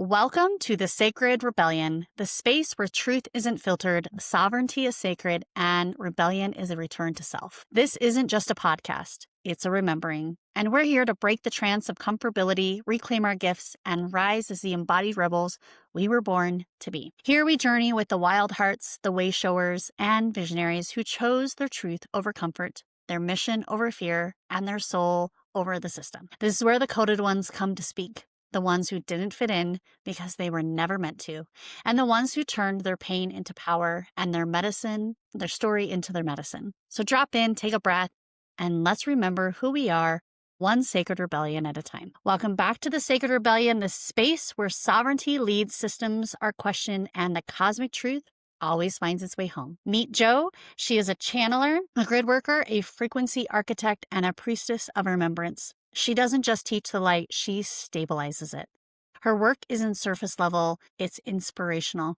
Welcome to the Sacred Rebellion, the space where truth isn't filtered, sovereignty is sacred, and rebellion is a return to self. This isn't just a podcast, it's a remembering. And we're here to break the trance of comfortability, reclaim our gifts, and rise as the embodied rebels we were born to be. Here we journey with the wild hearts, the way showers, and visionaries who chose their truth over comfort, their mission over fear, and their soul over the system. This is where the coded ones come to speak. The ones who didn't fit in because they were never meant to, and the ones who turned their pain into power and their story into their medicine. So drop in, take a breath, and let's remember who we are, one sacred rebellion at a time. Welcome back to the Sacred Rebellion, the space where sovereignty leads, systems are questioned, and the cosmic truth always finds its way home. Meet Jo. She is a channeler, a grid worker, a frequency architect, and a priestess of remembrance. She doesn't just teach the light, she stabilizes it. Her work isn't surface level, it's inspirational.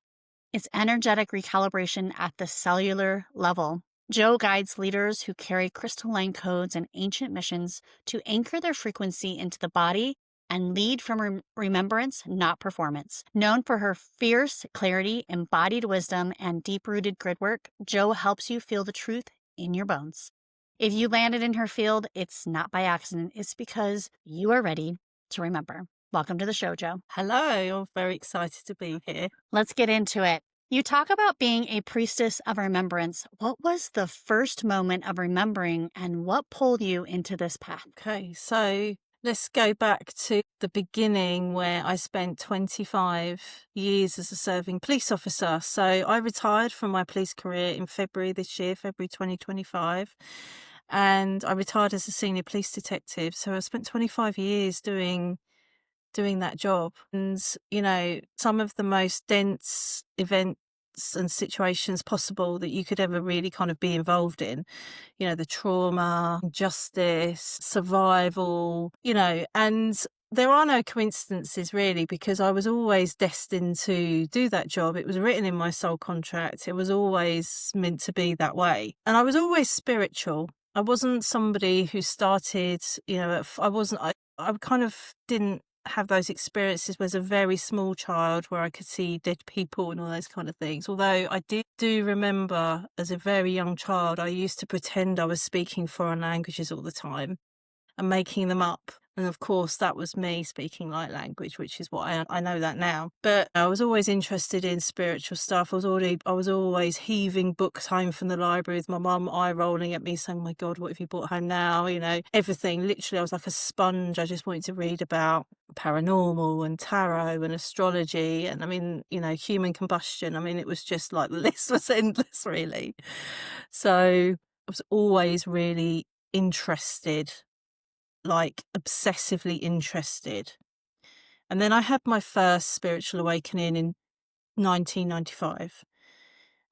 It's energetic recalibration at the cellular level. Jo guides leaders who carry crystalline codes and ancient missions to anchor their frequency into the body and lead from remembrance, not performance. Known for her fierce clarity, embodied wisdom, and deep-rooted grid work, Jo helps you feel the truth in your bones. If you landed in her field, it's not by accident. It's because you are ready to remember. Welcome to the show, Jo. Hello, I'm very excited to be here. Let's get into it. You talk about being a priestess of remembrance. What was the first moment of remembering and what pulled you into this path? Okay, so let's go back to the beginning where I spent 25 years as a serving police officer. So I retired from my police career in February this year, February 2025. And I retired as a senior police detective. So I spent 25 years doing that job. And, some of the most dense events and situations possible that you could ever really kind of be involved in, the trauma, justice, survival, and there are no coincidences really, because I was always destined to do that job. It was written in my soul contract. It was always meant to be that way. And I was always spiritual. I wasn't somebody who started, I kind of didn't have those experiences as a very small child where I could see dead people and all those kind of things. Although I do remember as a very young child, I used to pretend I was speaking foreign languages all the time and making them up. And of course, that was me speaking light language, which is what I know that now. But I was always interested in spiritual stuff. I was always heaving books home from the library with my mum eye rolling at me saying, "My God, what have you brought home now?" Everything. Literally, I was like a sponge. I just wanted to read about paranormal and tarot and astrology and human combustion. It was just like the list was endless, really. So I was always really interested, like obsessively interested. And then I had my first spiritual awakening in 1995.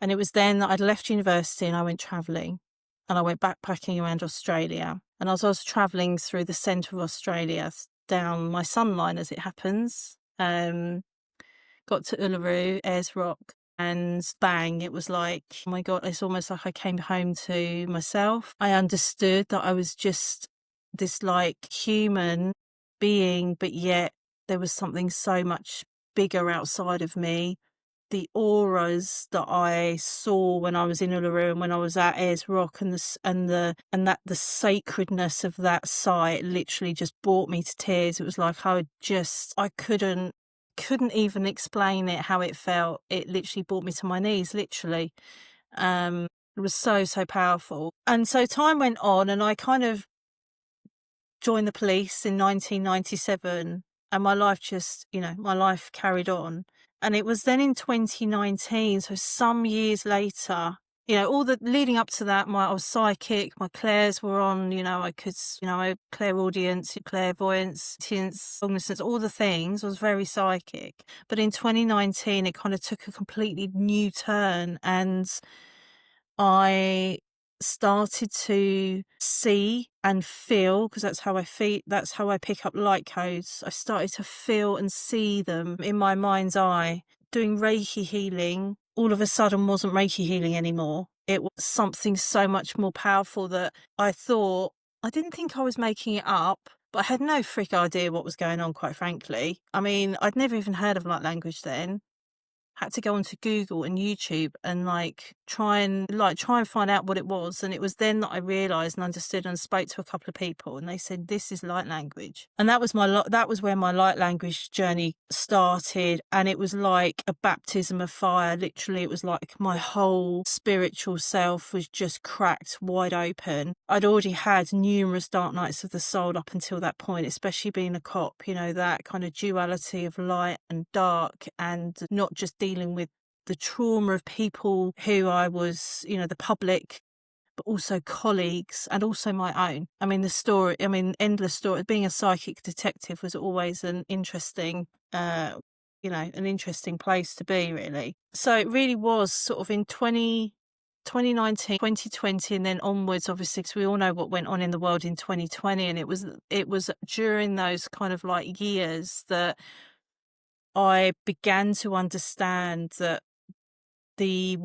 And it was then that I'd left university and I went travelling. And I went backpacking around Australia. And as I was travelling through the centre of Australia, down my sunline as it happens, got to Uluru, Ayers Rock, and bang, it was like, oh my God, it's almost like I came home to myself. I understood that I was just this like human being, but yet there was something so much bigger outside of me. The auras that I saw when I was in Uluru and when I was at Ayers Rock and the sacredness of that site literally just brought me to tears. It was like I couldn't even explain it, how it felt. It literally brought me to my knees, literally. It was so powerful. And so time went on and I kind of joined the police in 1997 and my life carried on. And it was then in 2019, so some years later, all the leading up to that, I was psychic, my clairs were on, I could, clairaudience, clairvoyance, cognizance, all the things. I was very psychic. But in 2019, it kind of took a completely new turn and I started to see and feel, because that's how I pick up light codes. I started to feel and see them in my mind's eye. Doing Reiki healing all of a sudden wasn't Reiki healing anymore. It was something so much more powerful that I didn't think I was making it up, but I had no freak idea what was going on, quite frankly. I mean, I'd never even heard of light language then. Had to go onto Google and YouTube and try and find out what it was. And it was then that I realised and understood and spoke to a couple of people, and they said, this is light language. And that was that was where my light language journey started. And it was like a baptism of fire. Literally, it was like my whole spiritual self was just cracked wide open. I'd already had numerous dark nights of the soul up until that point, especially being a cop, that kind of duality of light and dark, and not just dealing with the trauma of people who I was, the public, but also colleagues and also my own. I mean, endless story. Being a psychic detective was always an interesting, an interesting place to be, really. So it really was sort of in 2019, 2020, and then onwards, obviously, because we all know what went on in the world in 2020. And it was during those kind of like years that I began to understand that the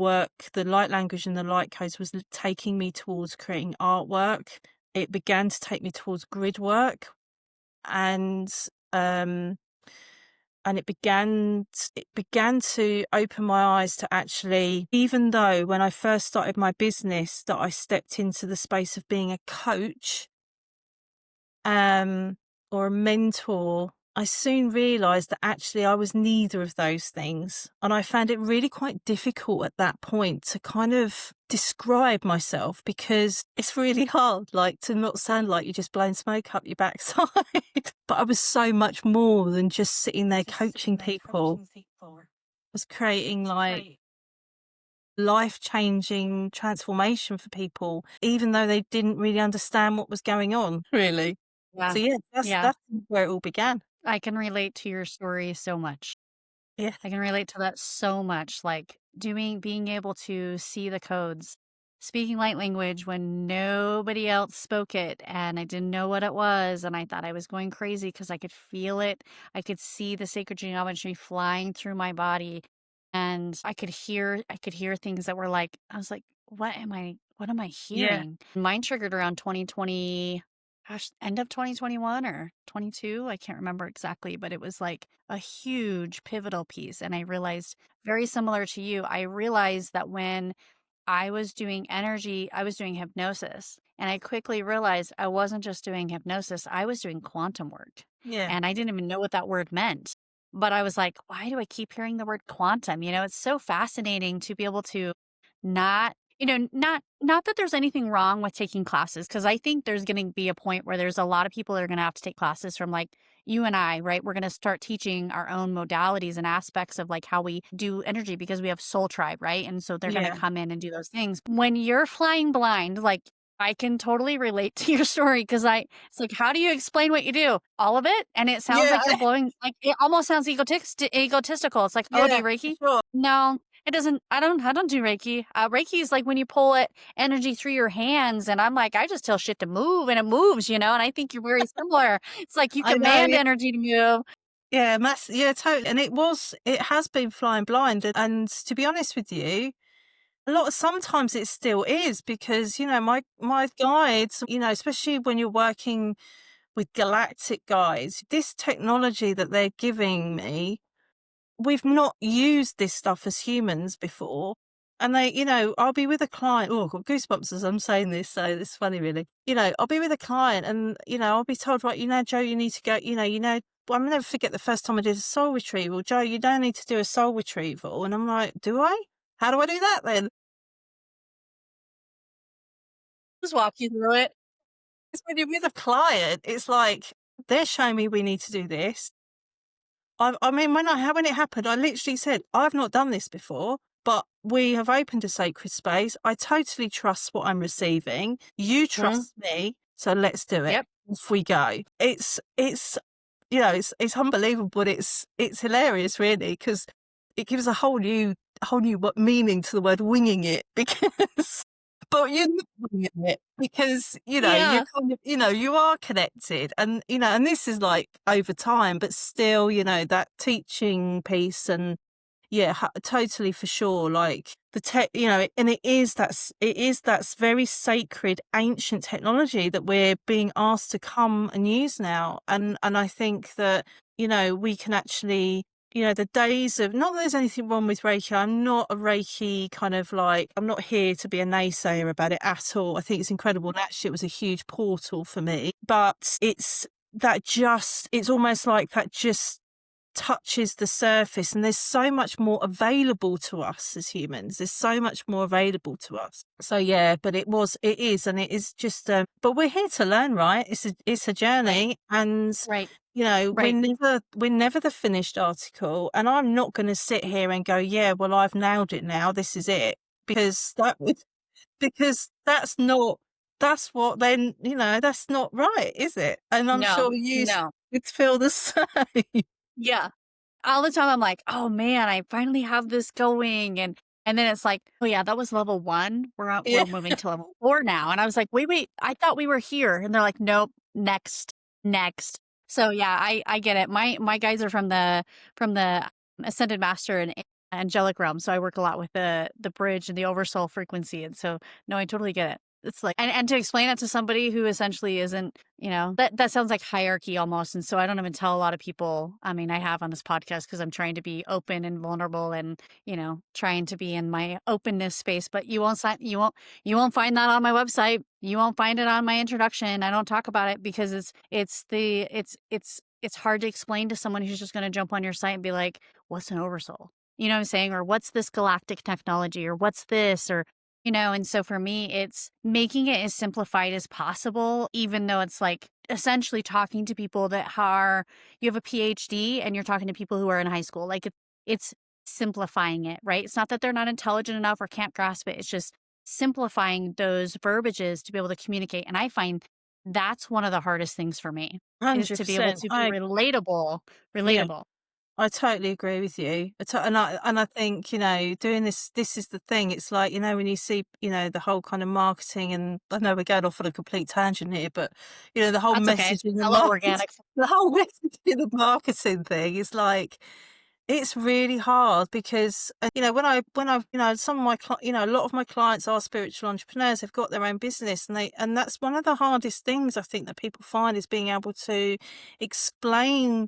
light language and the light codes was taking me towards creating artwork. It began to take me towards grid work, and it began to open my eyes to actually, even though when I first started my business that I stepped into the space of being a coach or a mentor, I soon realised that actually I was neither of those things. And I found it really quite difficult at that point to kind of describe myself, because it's really hard, like, to not sound like you're just blowing smoke up your backside. But I was so much more than just sitting there coaching people. I was creating like life-changing transformation for people, even though they didn't really understand what was going on, really. Yeah. So yeah, Yeah. that's where it all began. I can relate to your story so much. Yeah. I can relate to that so much. Like being able to see the codes, speaking light language when nobody else spoke it, and I didn't know what it was, and I thought I was going crazy because I could feel it. I could see the sacred geometry flying through my body, and I could hear things that were like, I was like, what am I Yeah. hearing? Mine triggered around 2020. Gosh, end of 2021 or 22, I can't remember exactly, but it was like a huge pivotal piece. And I realized, very similar to you, I realized that when I was doing energy, I was doing hypnosis. And I quickly realized I wasn't just doing hypnosis, I was doing quantum work. Yeah. And I didn't even know what that word meant. But I was like, why do I keep hearing the word quantum? It's so fascinating to be able to not not that there's anything wrong with taking classes, because I think there's going to be a point where there's a lot of people that are going to have to take classes from like you and I, right? We're going to start teaching our own modalities and aspects of like how we do energy, because we have Soul Tribe, right? And so they're going Yeah. to come in and do those things. When you're flying blind, like I can totally relate to your story, because it's like, how do you explain what you do? All of it? And it sounds like you're blowing, like it almost sounds egotistical. It's like, oh, do you Reiki? Sure. No, it doesn't. I don't do Reiki. Reiki is like when you pull it energy through your hands, and I'm like, I just tell shit to move, and it moves, and I think you're very similar. It's like you I know, command yeah. energy to move. Yeah, yeah, totally. And it has been flying blind. And to be honest with you, sometimes it still is, because, my guides, especially when you're working with galactic guides, this technology that they're giving me, we've not used this stuff as humans before. And I'll be with a client. Oh, I've got goosebumps as I'm saying this. So it's funny, really. I'll be with a client and, I'll be told, right, Joe, you need to go, I'll never forget the first time I did a soul retrieval. Joe, you don't need to do a soul retrieval. And I'm like, do I? How do I do that then? Just walk you through it. It's when you're with a client, it's like, they're showing me we need to do this. I mean, when it happened, I literally said, I've not done this before, but we have opened a sacred space. I totally trust what I'm receiving. You trust me, so let's do it. Yep. Off we go. It's it's unbelievable, but it's hilarious, really, because it gives a whole new meaning to the word winging it, because but you're not winging it, because you're kind of, you are connected, and and this is like over time, but still, that teaching piece, and Yeah, totally, for sure. Like the tech, and it is that's very sacred, ancient technology that we're being asked to come and use now. And I think that, we can actually, the days of, not that there's anything wrong with Reiki. I'm not a Reiki kind of like, I'm not here to be a naysayer about it at all. I think it's incredible. And actually it was a huge portal for me, but it's almost like that just touches the surface, and there's so much more available to us as humans. There's so much more available to us. So yeah, but it is, and it is just, but we're here to learn, right? It's a journey, and Right. we're Right. never the finished article. And I'm not going to sit here and go, yeah, well, I've nailed it now. This is it, because that's not, that's what then, that's not right, is it? And I'm No, sure you no. would feel the same. Yeah. All the time I'm like, "Oh, man, I finally have this going," and then it's like, "Oh, yeah, that was level 1. Yeah. We're moving to level 4 now," and I was like, "Wait, I thought we were here," and they're like, "Nope, next, next." So, yeah, I get it. My guys are from the Ascended Master and Angelic realm, so I work a lot with the bridge and the Oversoul frequency, and so, no, I totally get it. It's like, and to explain it to somebody who essentially isn't, that sounds like hierarchy almost, and so I don't even tell a lot of people. I mean, I have on this podcast because I'm trying to be open and vulnerable, and trying to be in my openness space. But you won't find that on my website. You won't find it on my introduction. I don't talk about it because it's hard to explain to someone who's just going to jump on your site and be like, "What's an oversoul?" You know what I'm saying? Or what's this galactic technology? Or what's this? Or and so for me, it's making it as simplified as possible, even though it's like essentially talking to people you have a PhD and you're talking to people who are in high school. Like it's simplifying it, right? It's not that they're not intelligent enough or can't grasp it. It's just simplifying those verbiages to be able to communicate. And I find that's one of the hardest things for me is to be able 100%. to be relatable, Yeah, relatable. I totally agree with you. And I think, doing this is the thing. It's like, when you see, the whole kind of marketing, and I know we're going off on a complete tangent here, but the whole That's okay. message in the Hello, market, organic. the whole message in the marketing thing is like, it's really hard because, some of my, a lot of my clients are spiritual entrepreneurs. They've got their own business, and that's one of the hardest things I think that people find, is being able to explain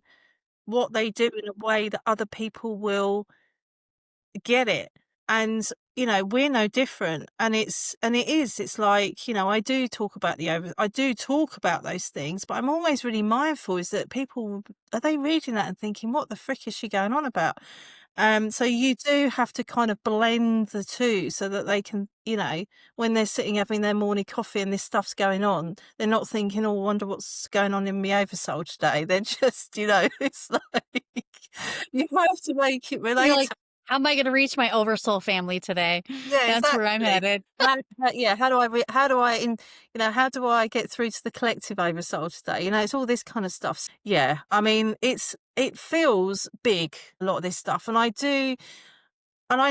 what they do in a way that other people will get it. And, we're no different. And it's like, I do talk about those things, but I'm always really mindful is that people, are they reading that and thinking, what the frick is she going on about? So you do have to kind of blend the two so that they can, when they're sitting having their morning coffee and this stuff's going on, they're not thinking, oh, I wonder what's going on in my oversoul today. They're just, it's like, you have to make it You're relatable. like, how am I going to reach my oversoul family today? Yeah, That's where I'm exactly. headed. Yeah, how do I get through to the collective oversoul today? It's all this kind of stuff. Yeah, I mean, it feels big, a lot of this stuff, and I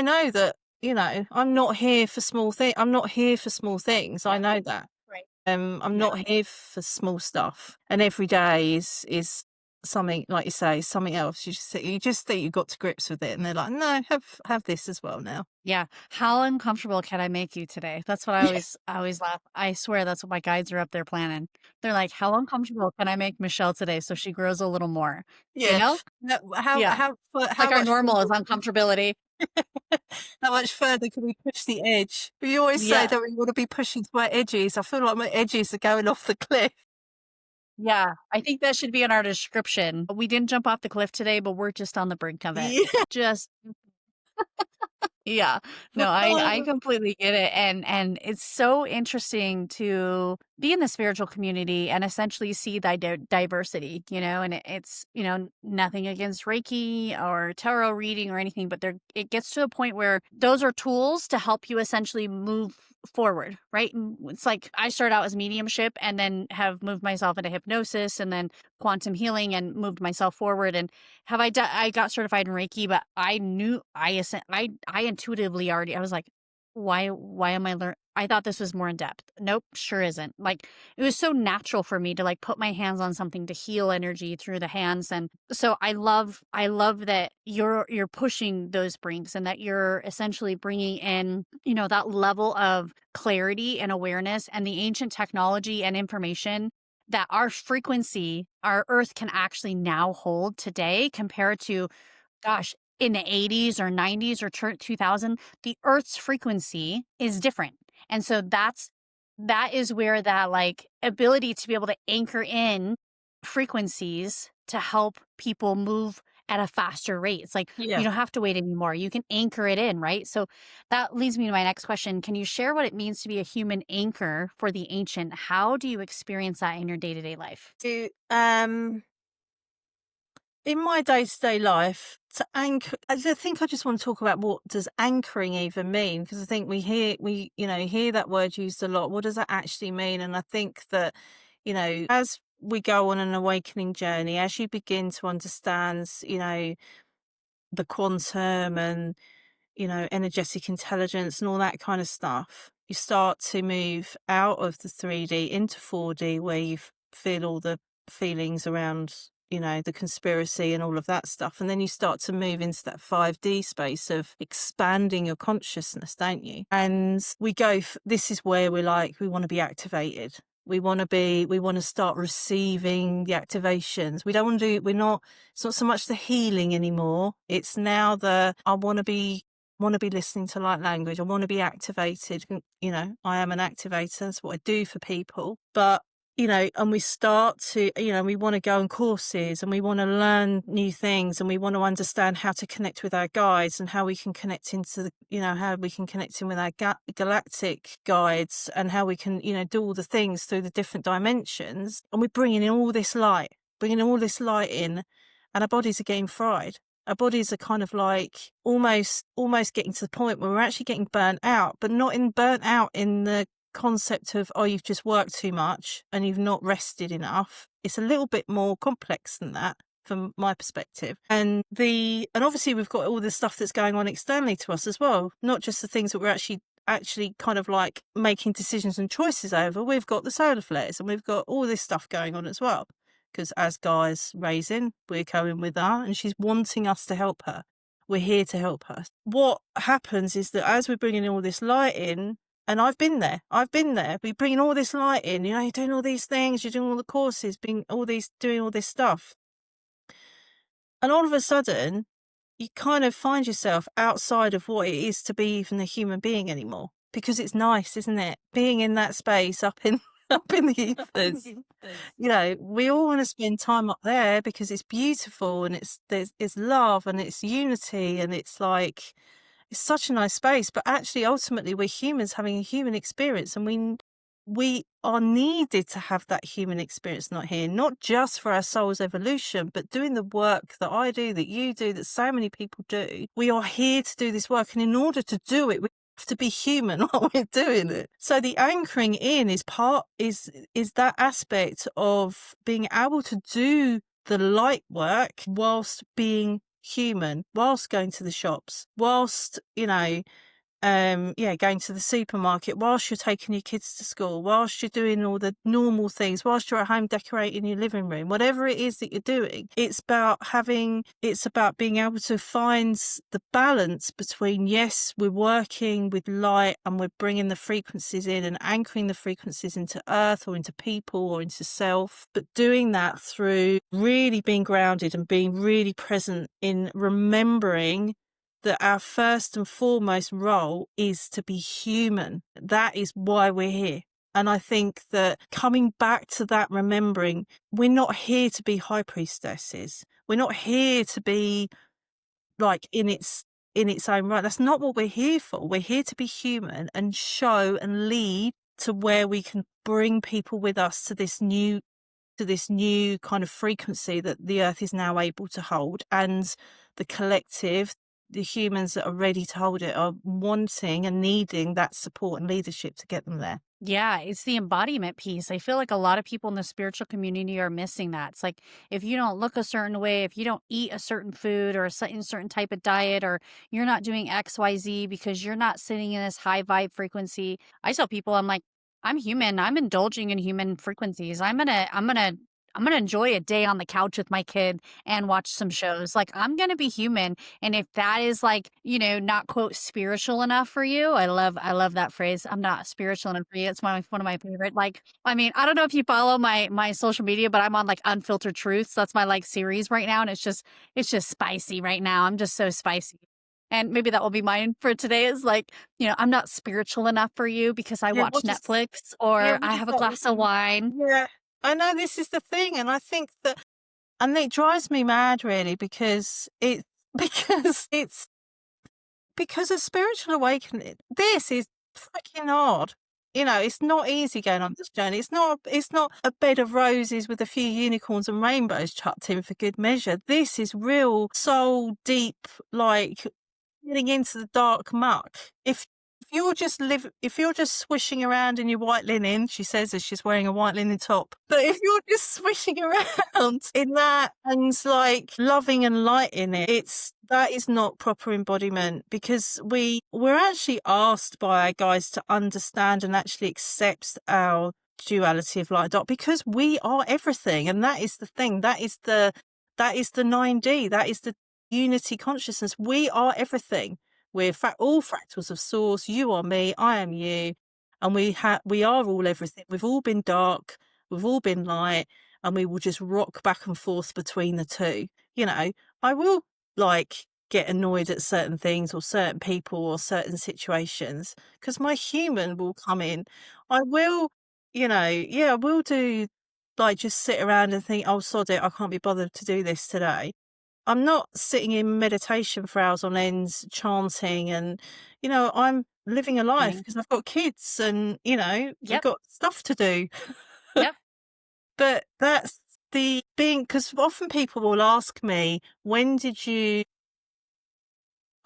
know that, I'm not here for small things. I'm not here for small things. I Yeah. know that. Right. I'm Yeah. not here for small stuff. And every day is something, like you say, something else. You just think you got to grips with it, and they're like, no, have this as well now. Yeah. How uncomfortable can I make you today? That's what I always laugh. I swear that's what my guides are up there planning. They're like, how uncomfortable can I make Michelle today so she grows a little more? You Yeah. know? No, Yeah. how Like our much normal is further uncomfortability. how much further can we push the edge? We always say Yeah. that we want to be pushing to our edges. I feel like my edges are going off the cliff. Yeah. I think that should be in our description. We didn't jump off the cliff today, but we're just on the brink of it. Yeah. Just Yeah. No, I completely get it, and it's so interesting to be in the spiritual community and essentially see diversity, and it's, nothing against Reiki or tarot reading or anything, but it gets to a point where those are tools to help you essentially move forward, right? And it's like I started out as mediumship and then have moved myself into hypnosis and then quantum healing and moved myself forward. And I got certified in Reiki, but I knew I intuitively already, I was like, why am I learn I thought this was more in depth. Nope, sure isn't. Like, it was so natural for me to, like, put my hands on something to heal energy through the hands, and so I love that you're pushing those brings and that you're essentially bringing in, that level of clarity and awareness and the ancient technology and information that our frequency, our Earth can actually now hold today compared to, gosh, in the 80s or 90s or 2000, the Earth's frequency is different. And so that is where that, like, ability to be able to anchor in frequencies to help people move at a faster rate. It's like you Yeah. don't have to wait anymore. You can anchor it in, right? So that leads me to my next question. Can you share what it means to be a human anchor for the ancient? How do you experience that in your day-to-day life? In my day-to-day life, to anchor, I think I just want to talk about what does anchoring even mean, because I think we hear that word used a lot. What does that actually mean? And I think that, as we go on an awakening journey, as you begin to understand, the quantum and, energetic intelligence and all that kind of stuff, you start to move out of the 3D into 4D, where you feel all the feelings around, the conspiracy and all of that stuff. And then you start to move into that 5D space of expanding your consciousness, don't you? And this is where we want to be activated. We want to start receiving the activations. It's not so much the healing anymore. It's now I want to be listening to light language. I want to be activated. I am an activator. That's what I do for people. But, and we start to, we want to go on courses and we want to learn new things and we want to understand how to connect with our guides and how we can connect how we can connect in with our galactic guides and how we can, do all the things through the different dimensions. And we're bringing all this light in, and our bodies are getting fried. Our bodies are kind of like almost getting to the point where we're actually getting burnt out, but not burnt out in the concept of, oh, you've just worked too much and you've not rested enough. It's a little bit more complex than that from my perspective. And obviously we've got all the stuff that's going on externally to us as well, not just the things that we're actually kind of like making decisions and choices over. We've got the solar flares and we've got all this stuff going on as well. Because as Gaia's raising, we're going with her and she's wanting us to help her. We're here to help her. What happens is that as we're bringing all this light in, and I've been there, we're bringing all this light in, you're doing all these things, you're doing all the courses, doing all this stuff. And all of a sudden, you kind of find yourself outside of what it is to be even a human being anymore. Because it's nice, isn't it? Being in that space up in the ethers. We all want to spend time up there because it's beautiful and there's love and it's unity and it's like, it's such a nice space. But actually, ultimately, we're humans having a human experience, and we are needed to have that human experience, not just for our soul's evolution, but doing the work that I do, that you do, that so many people do. We are here to do this work, and in order to do it, we have to be human while we're doing it. So the anchoring in is that aspect of being able to do the light work whilst being human, whilst going to the shops, whilst, going to the supermarket, whilst you're taking your kids to school, whilst you're doing all the normal things, whilst you're at home decorating your living room, whatever it is that you're doing, it's about being able to find the balance between, yes, we're working with light and we're bringing the frequencies in and anchoring the frequencies into earth or into people or into self, but doing that through really being grounded and being really present in remembering that our first and foremost role is to be human. That is why we're here. And I think that coming back to that, remembering we're not here to be high priestesses. We're not here to be like in its own right. That's not what we're here for. We're here to be human and show and lead to where we can bring people with us to this new kind of frequency that the earth is now able to hold, and the collective, the humans that are ready to hold it, are wanting and needing that support and leadership to get them there. Yeah, it's the embodiment piece. I feel like a lot of people in the spiritual community are missing that. It's like if you don't look a certain way, if you don't eat a certain food or a certain type of diet, or you're not doing XYZ because you're not sitting in this high vibe frequency. I tell people, I'm like, I'm human. I'm indulging in human frequencies. I'm gonna enjoy a day on the couch with my kid and watch some shows. Like I'm gonna be human. And if that is like, not quote spiritual enough for you, I love that phrase. I'm not spiritual enough for you. It's one of my favorite. Like, I mean, I don't know if you follow my social media, but I'm on like Unfiltered Truths. That's my like series right now. And it's just spicy right now. I'm just so spicy. And maybe that will be mine for today is like, I'm not spiritual enough for you because I Yeah, watch Netflix or what I does have a that glass of mean? wine. Yeah. I know this is the thing, and I think that, and it drives me mad really because it because it's because of spiritual awakening. This is freaking hard. It's not easy going on this journey. It's not a bed of roses with a few unicorns and rainbows chucked in for good measure. This is real soul deep, like getting into the dark muck. If you're just swishing around in your white linen, she says as she's wearing a white linen top. But if you're just swishing around in that and like loving and light in it, that is not proper embodiment, because we're actually asked by our guides to understand and actually accept our duality of light and dark, because we are everything. And that is the thing. That is the 9D. That is the unity consciousness. We are everything. We're all fractals of source. You are me, I am you, and we are all everything. We've all been dark, we've all been light, and we will just rock back and forth between the two. I will like get annoyed at certain things or certain people or certain situations because my human will come in. I will, yeah, I will do like just sit around and think, oh, sod it, I can't be bothered to do this today. I'm not sitting in meditation for hours on ends, chanting, and I'm living a life Right. because I've got kids, and we've Yep. got stuff to do. Yep. But that's the being, because often people will ask me,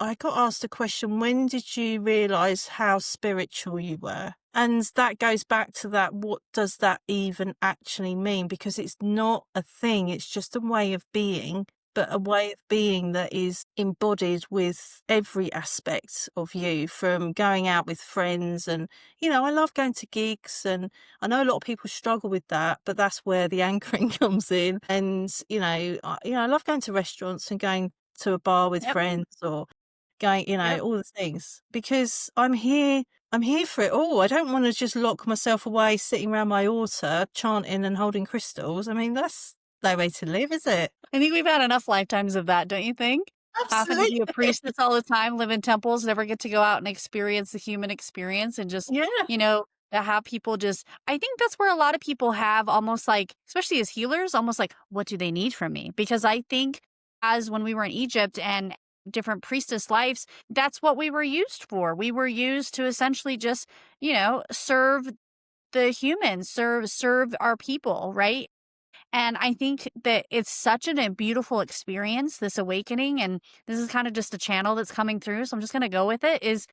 I got asked a question, when did you realize how spiritual you were? And that goes back to that, what does that even actually mean? Because it's not a thing, it's just a way of being, but a way of being that is embodied with every aspect of you, from going out with friends. And, I love going to gigs, and I know a lot of people struggle with that, but that's where the anchoring comes in. And, I love going to restaurants and going to a bar with Yep. friends, or going, Yep. all the things, because I'm here for it all. I don't want to just lock myself away sitting around my altar chanting and holding crystals. I mean, that's no way to live, is it? I think we've had enough lifetimes of that, don't you think? Having to be a Absolutely. priestess all the time, live in temples, never get to go out and experience the human experience and just, Yeah. to have people just I think that's where a lot of people have almost like, especially as healers, almost like, what do they need from me? Because I think as when we were in Egypt and different priestess lives, that's what we were used for. We were used to essentially just, serve the humans, serve our people, right? And I think that it's such a beautiful experience, this awakening, and this is kind of just a channel that's coming through. So I'm just going to go with it. Is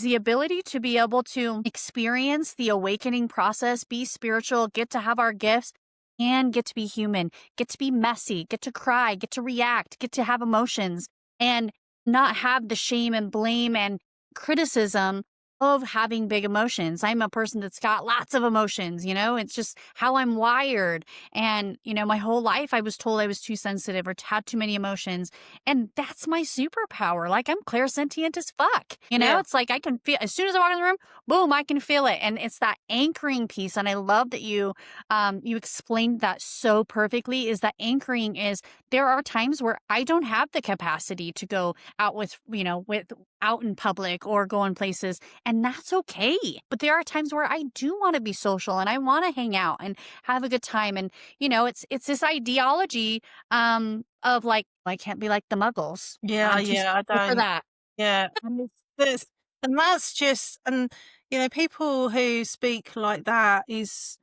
the ability to be able to experience the awakening process, be spiritual, get to have our gifts, and get to be human, get to be messy, get to cry, get to react, get to have emotions, and not have the shame and blame and criticism of having big emotions. I'm a person that's got lots of emotions, it's just how I'm wired. And, my whole life I was told I was too sensitive or had too many emotions. And that's my superpower. Like I'm clairsentient as fuck. Yeah. It's like I can feel as soon as I walk in the room, boom, I can feel it. And it's that anchoring piece. And I love that you explained that so perfectly, is that anchoring is there are times where I don't have the capacity to go out with out in public or go in places, and that's okay. But there are times where I do want to be social and I want to hang out and have a good time. And it's this ideology of like, I can't be like the muggles. Yeah, I'm too yeah, I spiritual for don't. that. Yeah, and that's just, and people who speak like that is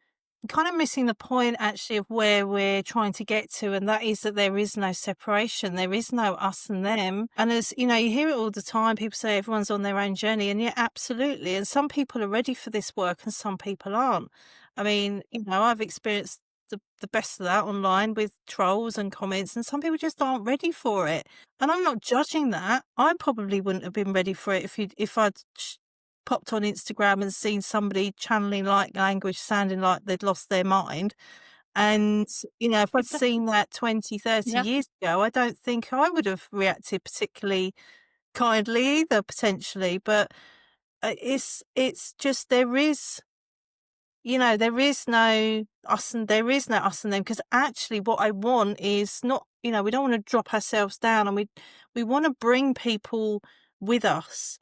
kind of missing the point actually of where we're trying to get to, and that is that there is no separation. There is no us and them. And as you know, you hear it all the time. People say everyone's on their own journey, and yeah, absolutely. And some people are ready for this work and some people aren't. I mean, I've experienced the best of that online with trolls and comments, and some people just aren't ready for it. And I'm not judging that. I probably wouldn't have been ready for it if I'd popped on Instagram and seen somebody channeling like language sounding like they'd lost their mind. And, if I'd seen that 20, 30 Yeah. years ago, I don't think I would have reacted particularly kindly either, potentially. But it's just there is no there is no us and them, because actually what I want is not, we don't want to drop ourselves down, and we want to bring people with us.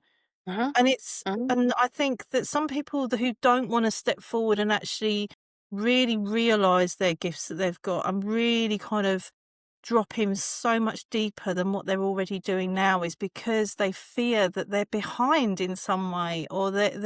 Uh-huh. And Uh-huh. and I think that some people who don't want to step forward and actually really realize their gifts that they've got, and really kind of drop in so much deeper than what they're already doing now, is because they fear that they're behind in some way, or that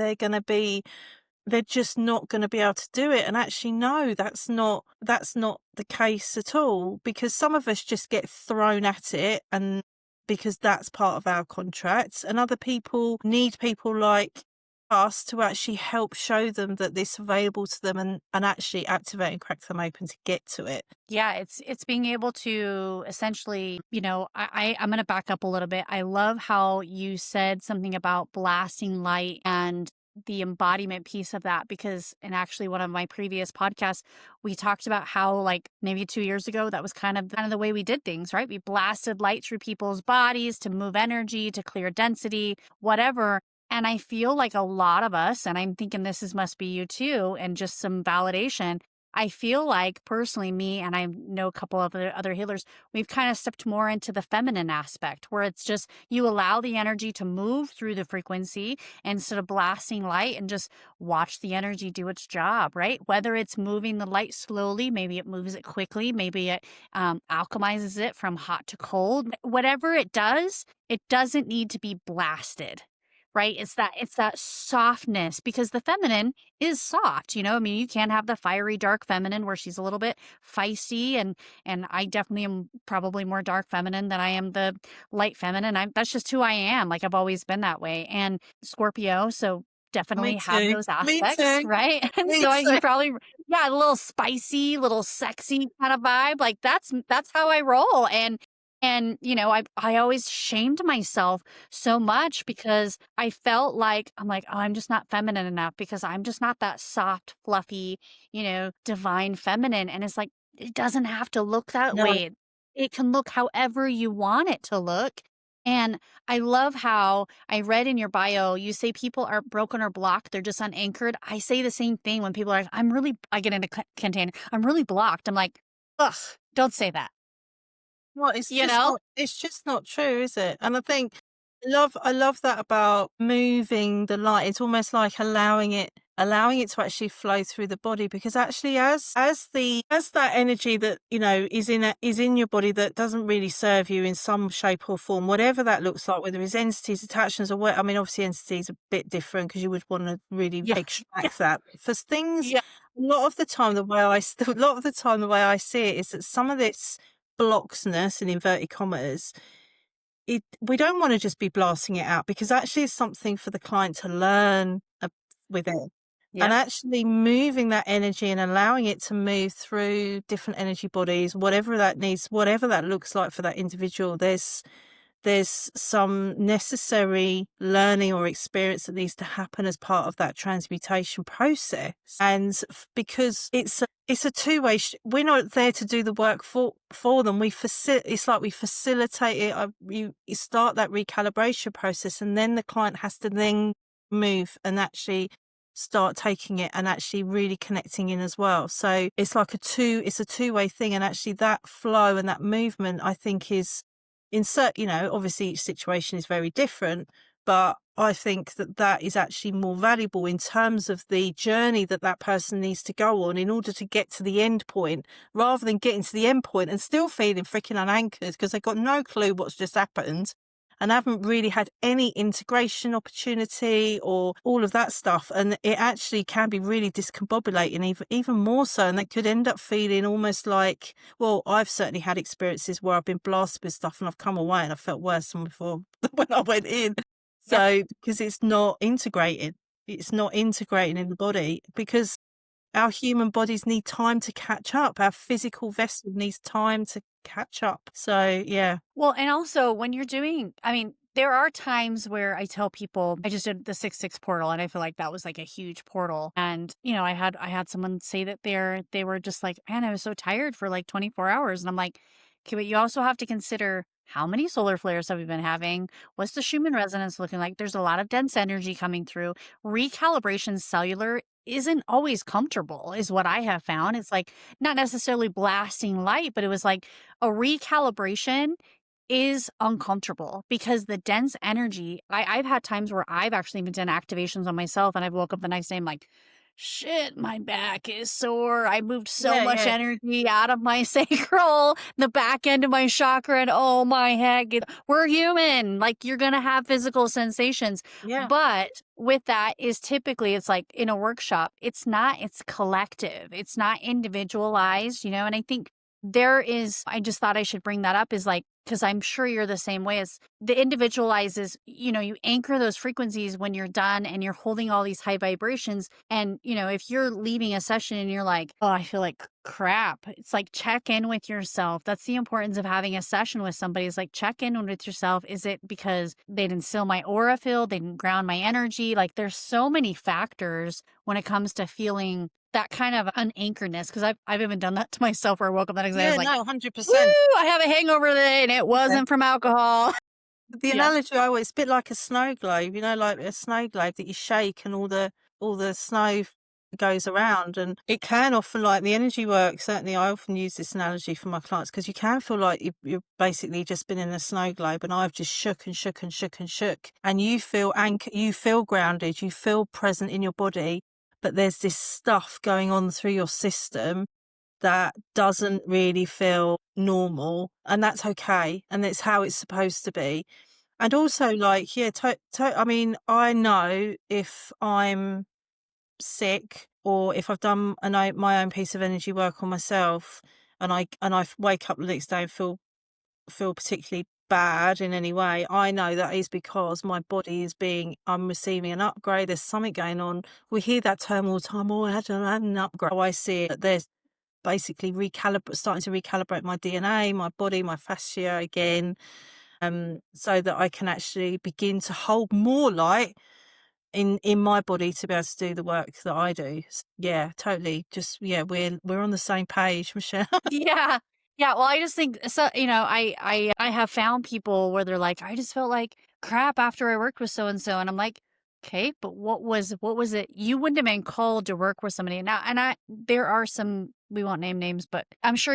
they're just not going to be able to do it. And actually, no, that's not the case at all, because some of us just get thrown at it, and because that's part of our contracts, and other people need people like us to actually help show them that this is available to them, and actually activate and crack them open to get to it. Yeah, it's being able to essentially, I'm going to back up a little bit. I love how you said something about blasting light and the embodiment piece of that, because in actually one of my previous podcasts, we talked about how, like, maybe 2 years ago, that was kind of the way we did things, right? We blasted light through people's bodies to move energy, to clear density, whatever. And I feel like a lot of us, and I'm thinking must be you too, and just some validation. I feel like personally, me, and I know a couple of other healers, we've kind of stepped more into the feminine aspect, where it's just you allow the energy to move through the frequency instead of blasting light, and just watch the energy do its job, right? Whether it's moving the light slowly, maybe it moves it quickly, maybe it alchemizes it from hot to cold. Whatever it does, it doesn't need to be blasted. Right? It's that softness, because the feminine is soft, I mean, you can have the fiery dark feminine where she's a little bit feisty, and I definitely am probably more dark feminine than I am the light feminine. That's just who I am. Like, I've always been that way. And Scorpio, so Me definitely have too. those Me aspects, too. right? And Me so you too. probably, yeah, a little spicy, little sexy kind of vibe. Like, that's how I roll. And I always shamed myself so much, because I felt like I'm like, oh, I'm just not feminine enough, because I'm just not that soft, fluffy, divine feminine. And it's like, it doesn't have to look that No, way. It can look however you want it to look. And I love how I read in your bio, you say people are broken or blocked. They're just unanchored. I say the same thing when people are like, I get into container, I'm really blocked. I'm like, ugh, don't say that, well, you know? it's just not true, is it? And I think I love that about moving the light. It's almost like allowing it to actually flow through the body, because actually as that energy that, is in your body that doesn't really serve you in some shape or form, whatever that looks like, whether it's entities, attachments, or what. I mean, obviously entities are a bit different, because you would want to really Yeah. Yeah. extract that. For things, Yeah. a lot of the time the way I a lot of the time the way I see it is that some of this blocksness, in inverted commas, we don't want to just be blasting it out, because actually it's something for the client to learn with it. And Yep. actually moving that energy and allowing it to move through different energy bodies, whatever that needs, whatever that looks like for that individual, there's some necessary learning or experience that needs to happen as part of that transmutation process. And because it's a two-way, we're not there to do the work for them. It's like we facilitate it. You start that recalibration process, and then the client has to then move and actually start taking it and actually really connecting in as well. So it's like it's a two-way thing. And actually that flow and that movement, I think, is obviously each situation is very different, but I think that is actually more valuable in terms of the journey that person needs to go on in order to get to the end point, rather than getting to the end point and still feeling freaking unanchored because they've got no clue what's just happened. and I haven't really had any integration opportunity or all of that stuff. And it actually can be really discombobulating, even more so. And they could end up feeling almost like, well, I've certainly had experiences where I've been blasted with stuff and I've come away and I felt worse than before when I went in. Yeah. So, because it's not integrating, it's not integrating in the body, because our human bodies need time to catch up. Our physical vessel needs time to catch up. So, yeah. Well, and also when you're doing, I mean, there are times where I tell people I just did the 6-6 portal and I feel like that was like a huge portal. And, I had someone say that they were just like, man, I was so tired for like 24 hours. And I'm like, okay, but you also have to consider how many solar flares have we been having? What's the Schumann resonance looking like? There's a lot of dense energy coming through. Recalibration cellular isn't always comfortable, is what I have found. It's like not necessarily blasting light, but it was like a recalibration is uncomfortable because the dense energy, I've had times where I've actually even done activations on myself and I've woke up the next day, I'm like, shit, my back is sore. I moved so Yeah, much yeah, energy out of my sacral, the back end of my chakra, and oh my heck, we're human. Like you're going to have physical sensations. yeah. But with that is typically it's like in a workshop, it's collective. It's not individualized, and I think I just thought I should bring that up is like, because I'm sure you're the same way as the individualizes, you anchor those frequencies when you're done and you're holding all these high vibrations. And, if you're leaving a session and you're like, oh, I feel like crap, it's like check in with yourself. That's the importance of having a session with somebody is like check in with yourself. Is it because they didn't seal my aura field? They didn't ground my energy? Like there's so many factors when it comes to feeling that kind of unanchoredness. Cause I've even done that to myself where I woke up the next day. I was Yeah, like, no, woo, 100%. I have a hangover today and it Yeah. wasn't from alcohol. The Yeah. analogy I always, it's a bit like a snow globe, like a snow globe that you shake and all the snow goes around, and it can often, like the energy work, certainly I often use this analogy for my clients because you can feel like you've basically just been in a snow globe and I've just shook and shook and shook and shook, and you feel you feel grounded, you feel present in your body, but there's this stuff going on through your system that doesn't really feel normal, and that's okay, and it's how it's supposed to be. And also, like, yeah, I mean, I know if I'm sick or if I've done my own piece of energy work on myself, and I wake up the next day and feel particularly bad in any way, I know that is because my body I'm receiving an upgrade. There's something going on. We hear that term all the time. Oh, I had an upgrade. How I see it, that there's basically starting to recalibrate my DNA, my body, my fascia again, so that I can actually begin to hold more light in my body to be able to do the work that I do. Yeah, totally. Just yeah, we're on the same page, Michelle. Yeah. Yeah, well, I just think so, I have found people where they're like, "I just felt like crap after I worked with so and so." And I'm like, "Okay, but what was it? You wouldn't have been called to work with somebody." Now, there are some, we won't name names, but I'm sure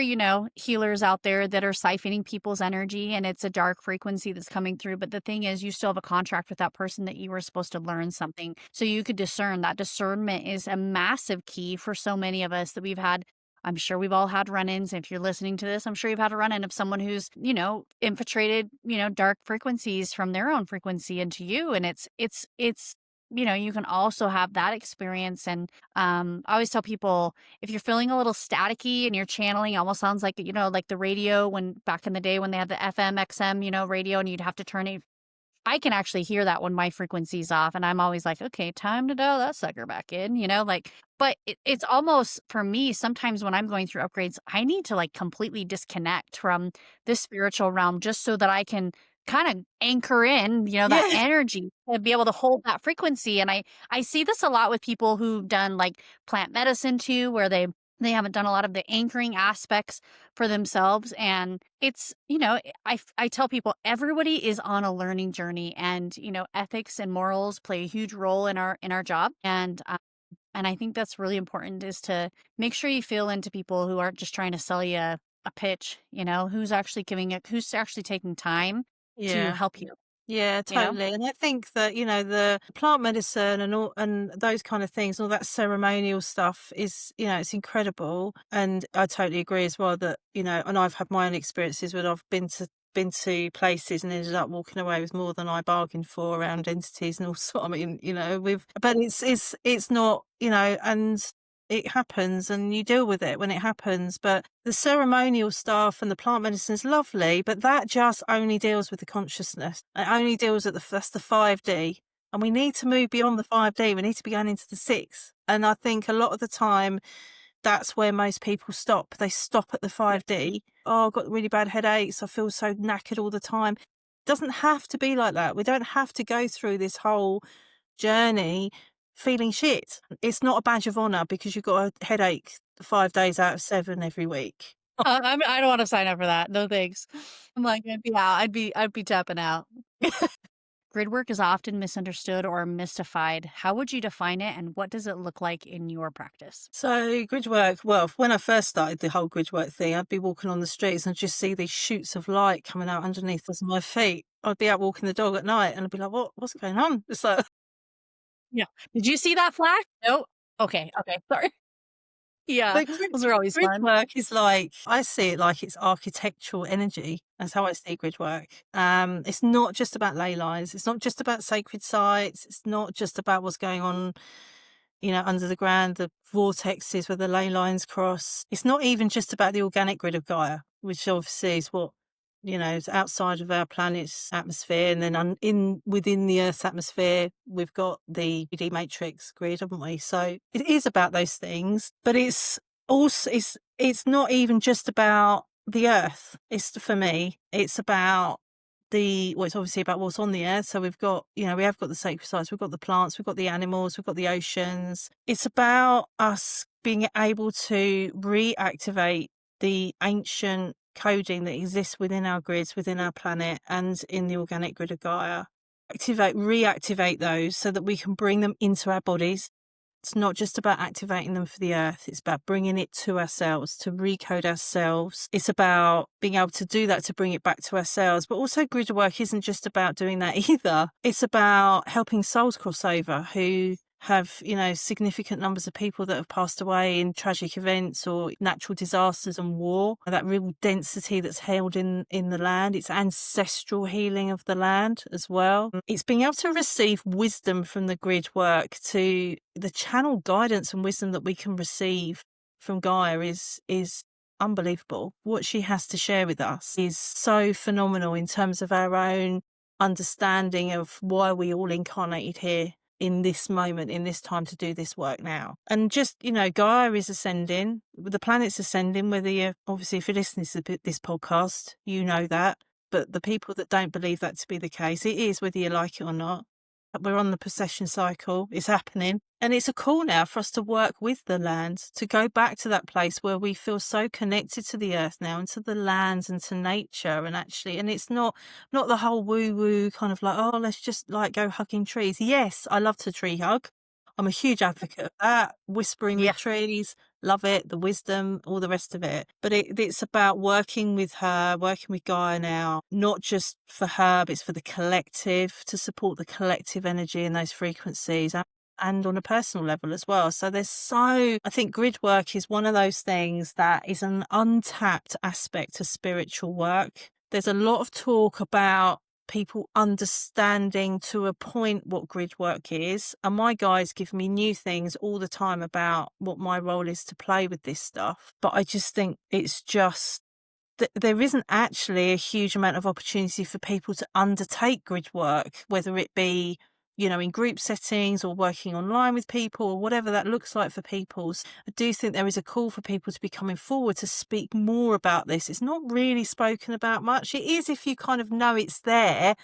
healers out there that are siphoning people's energy and it's a dark frequency that's coming through, but the thing is you still have a contract with that person that you were supposed to learn something. So you could discern. That discernment is a massive key for so many of us that we've had. I'm sure we've all had run-ins. If you're listening to this, I'm sure you've had a run-in of someone who's, infiltrated, dark frequencies from their own frequency into you. And it's, you can also have that experience. And I always tell people, if you're feeling a little staticky and you're channeling, it almost sounds like, like the radio when back in the day when they had the FM, XM, radio, and you'd have to turn it. I can actually hear that when my frequency's off, and I'm always like, okay, time to dial that sucker back in, but it's almost for me, sometimes when I'm going through upgrades, I need to like completely disconnect from this spiritual realm just so that I can kind of anchor in, that Yeah, energy to be able to hold that frequency. And I see this a lot with people who've done like plant medicine too, where they haven't done a lot of the anchoring aspects for themselves. And it's, I tell people everybody is on a learning journey, and, ethics and morals play a huge role in our job. And I think that's really important is to make sure you feel into people who aren't just trying to sell you a pitch, who's actually who's actually taking time to yeah. help you, Yeah, you know? totally. And I think that, the plant medicine and those kind of things, all that ceremonial stuff is, it's incredible. And I totally agree as well that, and I've had my own experiences when I've been to been to places and ended up walking away with more than I bargained for around entities and all sort. I mean, but it's not, and it happens and you deal with it when it happens. But the ceremonial stuff and the plant medicine is lovely, but that just only deals with the consciousness. It only deals at that's the 5D. And we need to move beyond the 5D. We need to be going into the 6. And I think a lot of the time that's where most people stop. They stop at the 5D. Oh, I've got really bad headaches. I feel so knackered all the time. Doesn't have to be like that. We don't have to go through this whole journey feeling shit. It's not a badge of honor because you've got a headache 5 days out of 7 every week. I don't wanna sign up for that. No, thanks. I'm like, I'd be out. I'd be tapping out. Grid work is often misunderstood or mystified. How would you define it, and what does it look like in your practice? So grid work, well, when I first started the whole grid work thing, I'd be walking on the streets and just see these shoots of light coming out underneath us my feet. I'd be out walking the dog at night and I'd be like, what's going on? It's like, Yeah. Did you see that flash? No? Okay, okay, sorry. Yeah, but grid, those are always grid fun. work is like, I see it like it's architectural energy. That's how I see grid work. It's not just about ley lines. It's not just about sacred sites. It's not just about what's going on, under the ground, the vortexes where the ley lines cross. It's not even just about the organic grid of Gaia, which obviously is what, is outside of our planet's atmosphere. And then within the Earth's atmosphere, we've got the 3D matrix grid, haven't we? So it is about those things, but it's also, it's not even just about the Earth. For me, it's about it's obviously about what's on the earth. So we've got, we have got the sacred sites, we've got the plants, we've got the animals, we've got the oceans. It's about us being able to reactivate the ancient coding that exists within our grids, within our planet, and in the organic grid of Gaia. Reactivate those so that we can bring them into our bodies. It's not just about activating them for the earth. It's about bringing it to ourselves, to recode ourselves. It's about being able to do that, to bring it back to ourselves. But also grid work isn't just about doing that either. It's about helping souls cross over who have, significant numbers of people that have passed away in tragic events or natural disasters and war. That real density that's held in the land. It's ancestral healing of the land as well. It's being able to receive wisdom from the grid work, to the channel guidance and wisdom that we can receive from Gaia is unbelievable. What she has to share with us is so phenomenal in terms of our own understanding of why we all incarnated here in this moment, in this time, to do this work now. And just, Gaia is ascending, the planet's ascending, whether obviously if you're listening to this podcast, you know that. But the people that don't believe that to be the case, it is, whether you like it or not. We're on the precession cycle. It's happening. And it's a call now for us to work with the land, to go back to that place where we feel so connected to the earth now and to the lands and to nature. And it's not the whole woo-woo kind of like, oh, let's just like go hugging trees. Yes, I love to tree hug. I'm a huge advocate of that. Whispering Yeah. with trees, love it, the wisdom, all the rest of it. But it's about working with her, working with Gaia now, not just for her, but it's for the collective, to support the collective energy in those frequencies, and on a personal level as well. So I think grid work is one of those things that is an untapped aspect of spiritual work. There's a lot of talk about people understanding to a point what grid work is. And my guys give me new things all the time about what my role is to play with this stuff. But I just think it's just there isn't actually a huge amount of opportunity for people to undertake grid work, whether it be, in group settings or working online with people or whatever that looks like for people. I do think there is a call for people to be coming forward to speak more about this. It's not really spoken about much. It is if you kind of know it's there,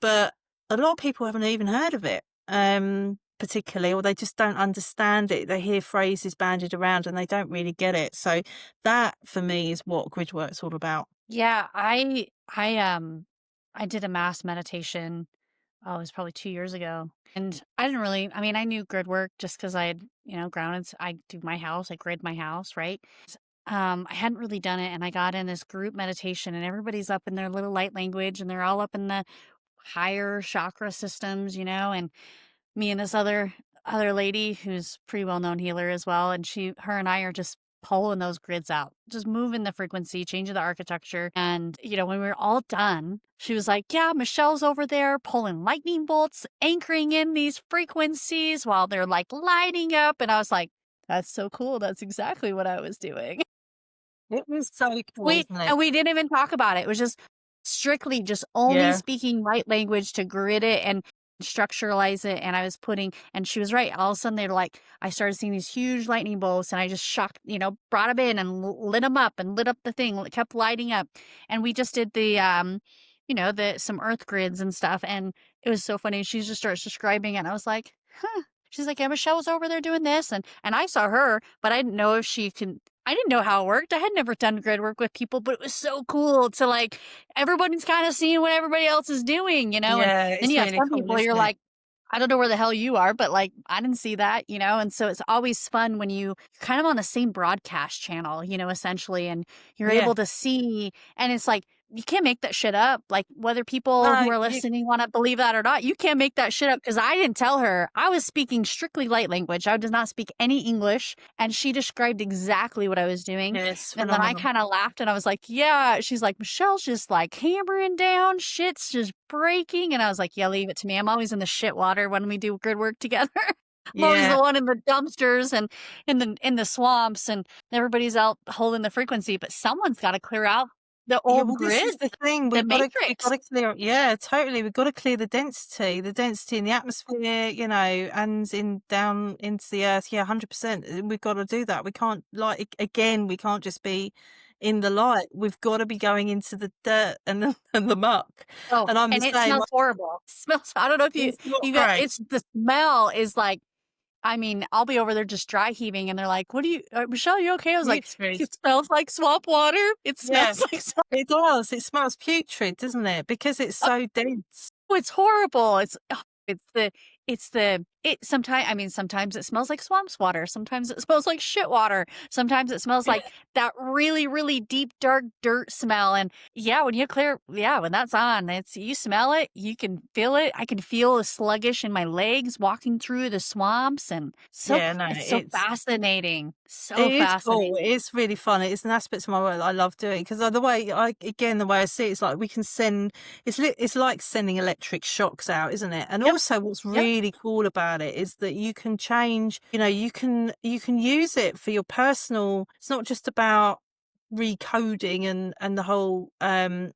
but a lot of people haven't even heard of it, particularly, or they just don't understand it. They hear phrases bandied around and they don't really get it. So that for me is what grid work's all about. Yeah, I did a mass meditation, oh, it was probably 2 years ago, and I didn't really, I mean, I knew grid work just 'cause I had, I do my house, I grid my house, right? I hadn't really done it, and I got in this group meditation, and everybody's up in their little light language, and they're all up in the higher chakra systems, and me and this other lady who's pretty well-known healer as well, and her and I are just pulling those grids out, just moving the frequency, changing the architecture. And, when we were all done, she was like, yeah, Michelle's over there pulling lightning bolts, anchoring in these frequencies while they're like lighting up. And I was like, that's so cool. That's exactly what I was doing. It was so cool, isn't it? And we didn't even talk about it. It was just strictly just only Yeah. speaking light language to grid it and structuralize it. And I was and she was right. All of a sudden, I started seeing these huge lightning bolts, and I just brought them in and lit them up and lit up the thing, kept lighting up. And we just did some earth grids and stuff. And it was so funny. She just starts describing it. And I was like, huh. She's like, yeah, Michelle was over there doing this. And I saw her, but I didn't know if I didn't know how it worked. I had never done grid work with people, but it was so cool to everybody's kind of seeing what everybody else is doing, and Yeah, then it's you have really some cool, people you're isn't it? like, I don't know where the hell you are, but I didn't see that, and so it's always fun when you're kind of on the same broadcast channel, essentially, and you're Yeah. able to see, and it's like, you can't make that shit up. Like, whether people No, who are you listening want to believe that or not, you can't make that shit up, because I didn't tell her. I was speaking strictly light language. I did not speak any English, and she described exactly what I was doing. yeah, it's And then I phenomenal. kind of laughed, and I was like, yeah. She's like, Michelle's just hammering down. Shit's just breaking. And I was like, yeah, leave it to me. I'm always in the shit water when we do grid work together. I'm always Yeah. the one in the dumpsters and in the swamps, and everybody's out holding the frequency, but someone's got to clear out the Yeah, old well, this is grid, the thing. the We've matrix. gotta clear. Yeah, totally. We've got to clear the density in the atmosphere, and down into the earth. Yeah, 100%. We've got to do that. We can't again. We can't just be in the light. We've got to be going into the dirt and and the muck. Oh, And I'm the and it same. smells horrible. It smells, I don't know if It's not you got, great. it's the smell is like, I mean, I'll be over there just dry heaving, and they're like, "What are you, Michelle? You okay?" I was like, Literally. "It smells like swamp water. It Yeah, smells like swamp." it does. It smells putrid, doesn't it? Because it's so dense. Oh, it's horrible. Sometimes, I mean, sometimes it smells like swamps water. Sometimes it smells like shit water. Sometimes it smells like that really, really deep, dark dirt smell. And yeah, when that's on, you smell it, you can feel it. I can feel the sluggish in my legs walking through the swamps. And Yeah, no, it's so fascinating. So it is cool. It fascinating. is really fun. It's an aspect of my work that I love doing because the way I see it, it's like we can send. It's like sending electric shocks out, isn't it? And Yep. also, what's Yep. really cool about it is that you can change. You can use it for your personal. It's not just about recoding and the whole anchoring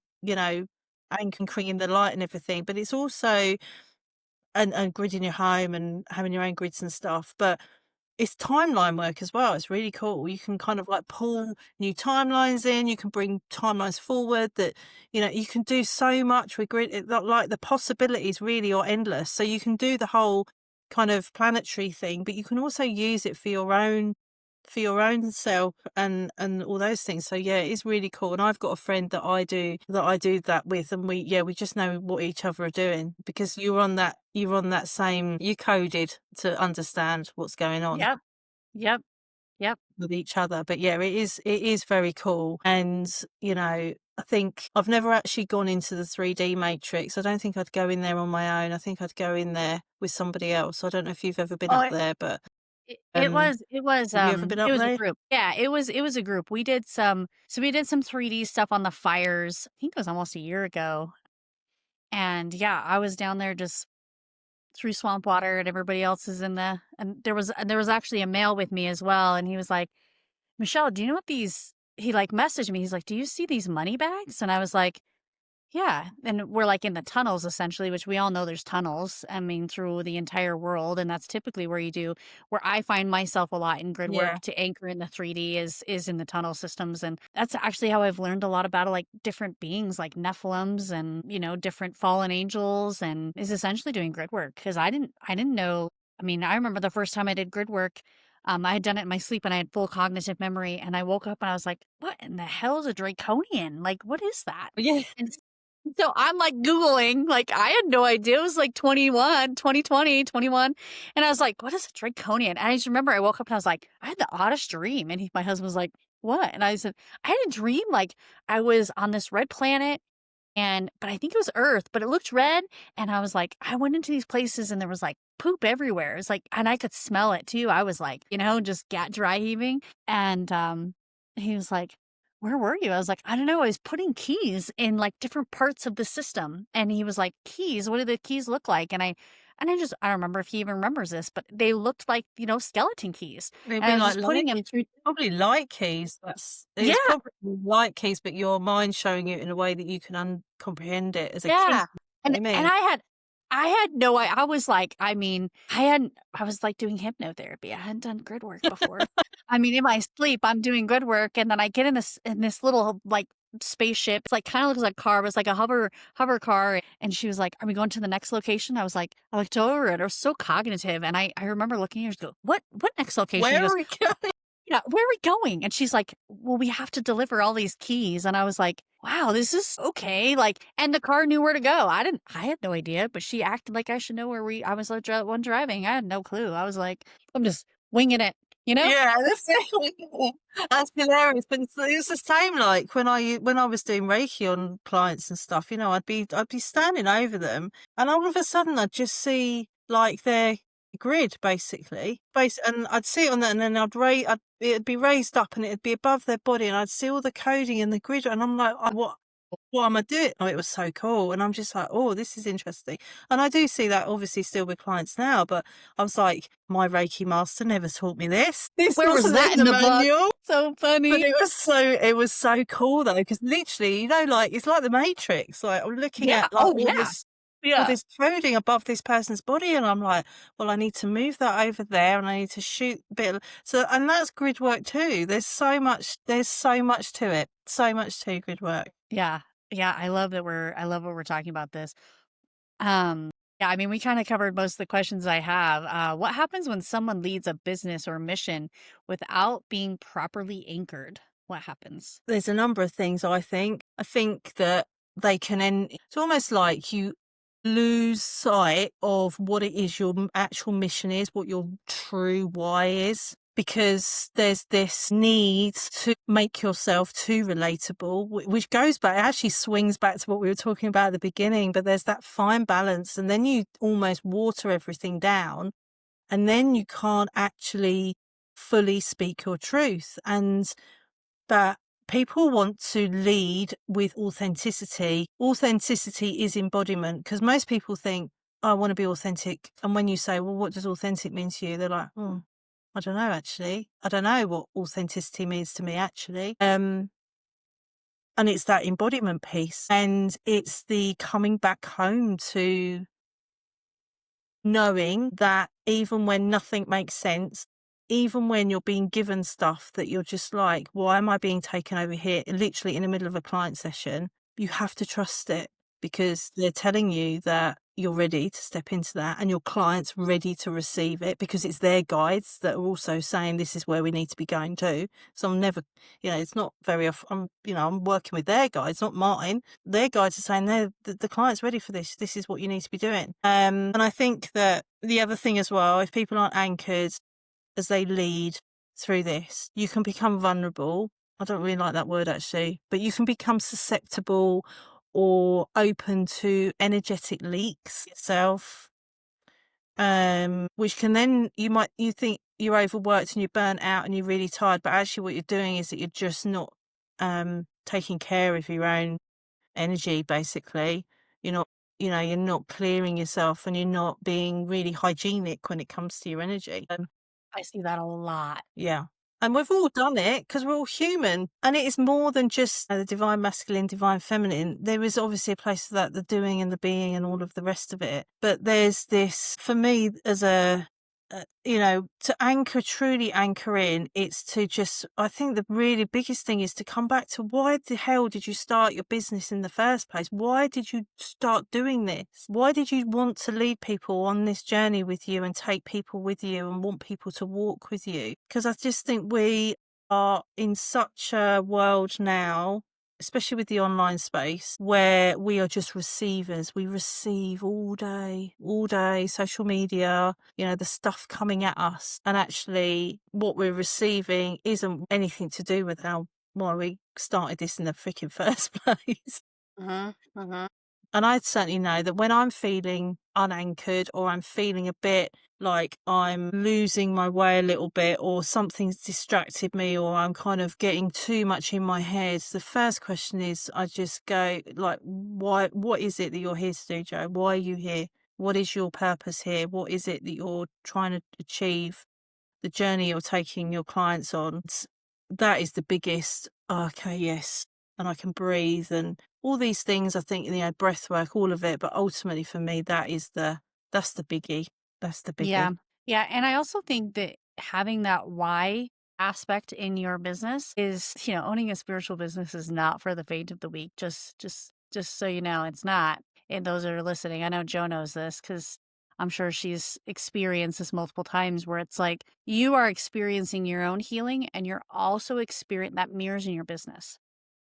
the light and everything, but it's also and gridding your home and having your own grids and stuff. But it's timeline work as well. It's really cool. You can kind of pull new timelines in. You can bring timelines forward you can do so much with grid. Like the possibilities really are endless. So you can do the whole kind of planetary thing, but you can also use it for your own self and all those things. So yeah, it's really cool. And I've got a friend that I do that with, and we just know what each other are doing because you're on that same, you coded to understand what's going on Yep. Yep. Yep. with each other. But yeah, it is very cool. And I think I've never actually gone into the 3D matrix. I don't think I'd go in there on my own. I think I'd go in there with somebody else. I don't know if you've ever been up Oh, there, but it um was it was have you ever been it up was a there? group. Yeah, it was a group. We did some 3D stuff on the fires. I think it was almost a year ago. And yeah, I was down there just through swamp water, and everybody else is and there was actually a male with me as well, and he was like, "Michelle, do you know what these?" He messaged me. He's like, "Do you see these money bags?" And I was like, yeah, and we're in the tunnels essentially, which we all know there's tunnels. I mean, through the entire world, and that's typically where I find myself a lot in grid Yeah. work to anchor in the 3D is in the tunnel systems, and that's actually how I've learned a lot about different beings like Nephilims and different fallen angels, and is essentially doing grid work because I didn't know. I mean, I remember the first time I did grid work. I had done it in my sleep and I had full cognitive memory, and I woke up and I was like, "What in the hell is a draconian? Like, what is that?" Yeah. And so I'm Googling, I had no idea. It was 2020, 21. And I was like, what is a draconian? And I just remember I woke up and I was like, I had the oddest dream. And my husband was like, what? And I said, I had a dream I was on this red planet but I think it was earth, but it looked red. And I was like, I went into these places and there was like poop everywhere. It's like, and I could smell it too. I was like, just dry heaving. And he was like, where were you? I was like, I don't know. I was putting keys in like different parts of the system. And he was like, keys, what do the keys look like? And I don't remember if he even remembers this, but they looked like, skeleton keys. It'd And I be was like just putting them through. probably light keys. It's Yeah. probably light keys, but your mind showing it in a way that you can comprehend it as a key. Yeah. And I and mean, I had no I was like, I was like doing hypnotherapy. I hadn't done grid work before. In my sleep, I'm doing grid work and then I get in this little like spaceship. It's like kind of looks like a car, but it's like a hover car. And she was like, are we going to the next location? I looked over it. It was so cognitive. And I remember looking at her and go, what next location? She where goes, are we going? yeah, where are we going? And she's like, well, we have to deliver all these keys. And I was like, wow, this is okay. Like, and the car knew where to go. I had no idea, but she acted like I should know I was the one driving. I had no clue. I was like, I'm just winging it, you know? Yeah, that's hilarious. But it's the same. Like when I was doing Reiki on clients and stuff, I'd be standing over them, and all of a sudden I'd just see like their grid basically, and I'd see it on that, and then it'd be raised up, and it'd be above their body, and I'd see all the coding in the grid, and I'm like, oh, what am I doing? Oh, it was so cool. And I'm just like, oh, this is interesting. And I do see that obviously still with clients now, but I was like, my Reiki master never taught me this. This Where was wasn't that in the book? manual. So funny. But it was so cool though, because literally, like it's like the Matrix. Like I'm looking Yeah. at like, Oh, all yeah. this all Yeah. this coding above this person's body, and I'm like, well, I need to move that over there, and I need to shoot a bit. And that's grid work too. There's so much to it. So much to grid work. Yeah. Yeah. I love what we're talking about this. Yeah, we kind of covered most of the questions I have. What happens when someone leads a business or mission without being properly anchored? What happens? There's a number of things, I think. I think that they can end. It's almost like you lose sight of what it is your actual mission is, what your true why is, because there's this need to make yourself too relatable, which goes back, actually swings back to what we were talking about at the beginning, but there's that fine balance, and then you almost water everything down, and then you can't actually fully speak your truth. And that people want to lead with authenticity. Authenticity is embodiment, because most people think, I want to be authentic. And when you say, well, what does authentic mean to you? They're like, I don't know, actually. I don't know what authenticity means to me, actually. And it's that embodiment piece. And it's the coming back home to knowing that even when nothing makes sense, even when you're being given stuff that you're just like, why am I being taken over here? Literally in the middle of a client session, you have to trust it, because they're telling you that you're ready to step into that, and your client's ready to receive it, because it's their guides that are also saying this is where we need to be going to. So I'm never, it's not very often, I'm working with their guides, not mine. Their guides are saying the client's ready for this. This is what you need to be doing. And I think that the other thing as well, if people aren't anchored as they lead through this, you can become vulnerable. I don't really like that word actually, but you can become susceptible or open to energetic leaks yourself, which can then, you think you're overworked and you're burnt out and you're really tired, but actually what you're doing is that you're just not taking care of your own energy, basically. You're not clearing yourself, and you're not being really hygienic when it comes to your energy. I see that a lot. Yeah. And we've all done it, because we're all human. And it is more than just the divine masculine, divine feminine. There is obviously a place for that, the doing and the being and all of the rest of it. But there's this, for me, as to truly anchor in, it's to just, I think the really biggest thing is to come back to, why the hell did you start your business in the first place? Why did you start doing this? Why did you want to lead people on this journey with you and take people with you and want people to walk with you? Because I just think we are in such a world now, especially with the online space, where we are just receivers. We receive all day, social media, the stuff coming at us. And actually what we're receiving isn't anything to do with why we started this in the freaking first place. Mhm. Mhm. And I certainly know that when I'm feeling unanchored or I'm feeling a bit like I'm losing my way a little bit or something's distracted me or I'm kind of getting too much in my head, the first question is I just go like, why, what is it that you're here to do, Joe? Why are you here? What is your purpose here? What is it that you're trying to achieve? The journey you're taking your clients on, that is the biggest, "Oh, okay, yes, and I can breathe and all these things, I think, breath work, all of it, but ultimately for me, that's the biggie. That's the Yeah. biggie. Yeah, and I also think that having that why aspect in your business is, owning a spiritual business is not for the faint of the weak. Just so you know, it's not. And those that are listening, I know Joe knows this because I'm sure she's experienced this multiple times where it's like you are experiencing your own healing and you're also experiencing that mirrors in your business.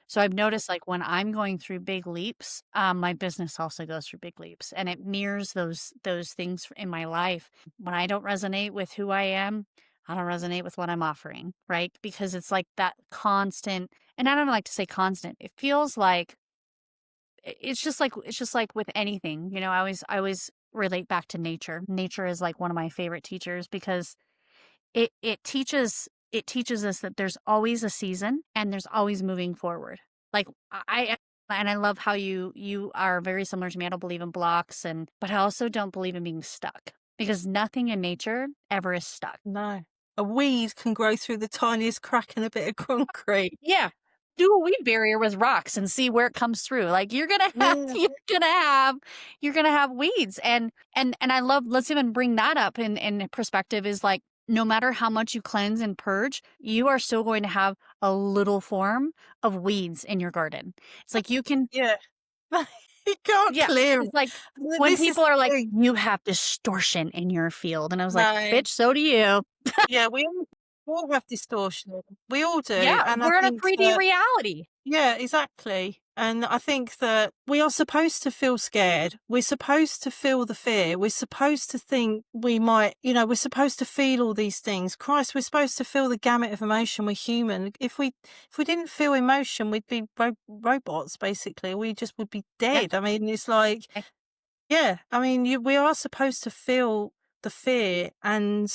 So I've noticed like when I'm going through big leaps, my business also goes through big leaps and it mirrors those things in my life. When I don't resonate with who I am, I don't resonate with what I'm offering, right? Because it's like that constant, and I don't like to say constant. It feels like it's just like with anything, I always relate back to nature. Nature is like one of my favorite teachers because it teaches us that there's always a season and there's always moving forward. Like and I love how you are very similar to me. I don't believe in blocks but I also don't believe in being stuck because nothing in nature ever is stuck. No. A weed can grow through the tiniest crack in a bit of concrete. Yeah. Do a weed barrier with rocks and see where it comes through. Like you're gonna have Yeah. you're gonna have weeds. And I love, let's even bring that up in perspective is like no matter how much you cleanse and purge, you are still going to have a little form of weeds in your garden. It's like you can Yeah. You can't yeah. clear It's like it. when This is people the are like, thing. you have distortion in your field. And I was like, No. bitch, so do you. Yeah, we all have distortion. We all do, Yeah, and I we're in a think 3D that reality. yeah, exactly. And I think that we are supposed to feel scared. We're supposed to feel the fear. We're supposed to think we might, we're supposed to feel all these things. Christ, we're supposed to feel the gamut of emotion. We're human. If we didn't feel emotion, we'd be robots basically. We just would be Yeah. dead. I mean, it's like, yeah, I mean, we are supposed to feel the fear and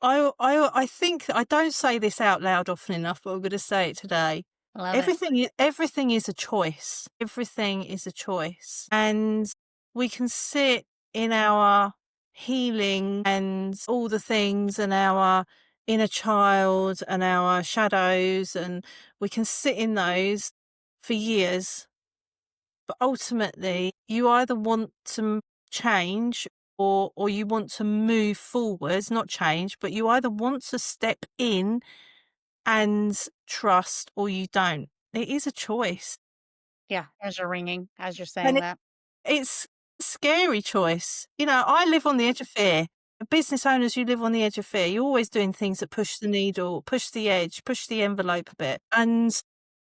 I think that I don't say this out loud often enough, but I'm gonna say it today. I love it. Everything is a choice. Everything is a choice. And we can sit in our healing and all the things and our inner child and our shadows, and we can sit in those for years. But ultimately, you either want to change or you want to move forwards, not change, but you either want to step in and trust or you don't. It is a choice. Yeah, as you're ringing, as you're And saying that. it's a scary choice. I live on the edge of fear. Business owners, you live on the edge of fear. You're always doing things that push the needle, push the edge, push the envelope a bit.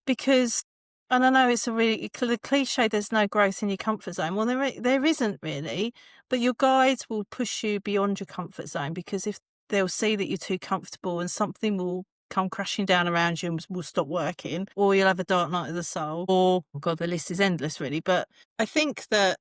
Because, and I know it's a really the cliche, there's no growth in your comfort zone. Well, there isn't really, but your guides will push you beyond your comfort zone because if they'll see that you're too comfortable and something will come crashing down around you and will stop working, or you'll have a dark night of the soul, or oh God, the list is endless really. But I think that,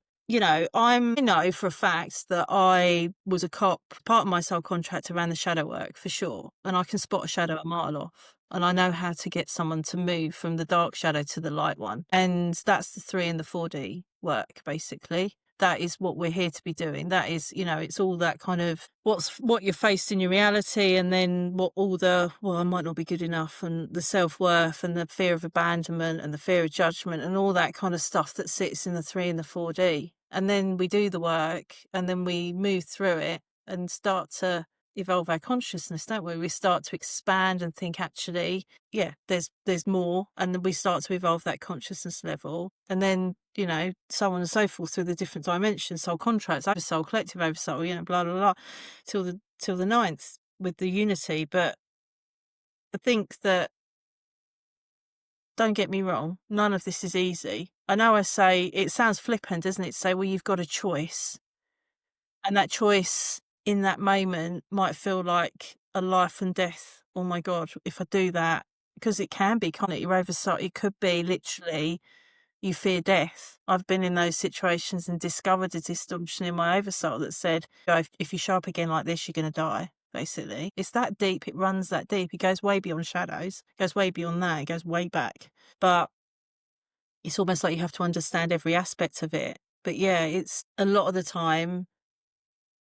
I know for a fact that I was a cop. Part of my soul contract around the shadow work for sure. And I can spot a shadow a mile off. And I know how to get someone to move from the dark shadow to the light one. And that's the 3 and the 4D work, basically. That is what we're here to be doing. That is, it's all that kind of what you're faced in your reality, and then what all the, well, I might not be good enough, and the self-worth and the fear of abandonment and the fear of judgment and all that kind of stuff that sits in the 3 and the 4D. And then we do the work and then we move through it and start to evolve our consciousness, don't we? We start to expand and think, actually, yeah, there's more, and then we start to evolve that consciousness level, and then so on and so forth through the different dimensions, soul contracts, oversoul, collective oversoul, blah blah blah, till the ninth with the unity. But I think that, don't get me wrong, none of this is easy. I know I say it sounds flippant, doesn't it? To say, well, you've got a choice. And that choice in that moment might feel like a life and death. Oh my God, if I do that, because it can be, can't it? Your oversight, it could be literally you fear death. I've been in those situations and discovered a distortion in my oversoul that said, "Oh, if you show up again like this, you're going to die." Basically, it's that deep. It runs that deep. It goes way beyond shadows. It goes way beyond that. It goes way back. But it's almost like you have to understand every aspect of it. But yeah, it's a lot of the time,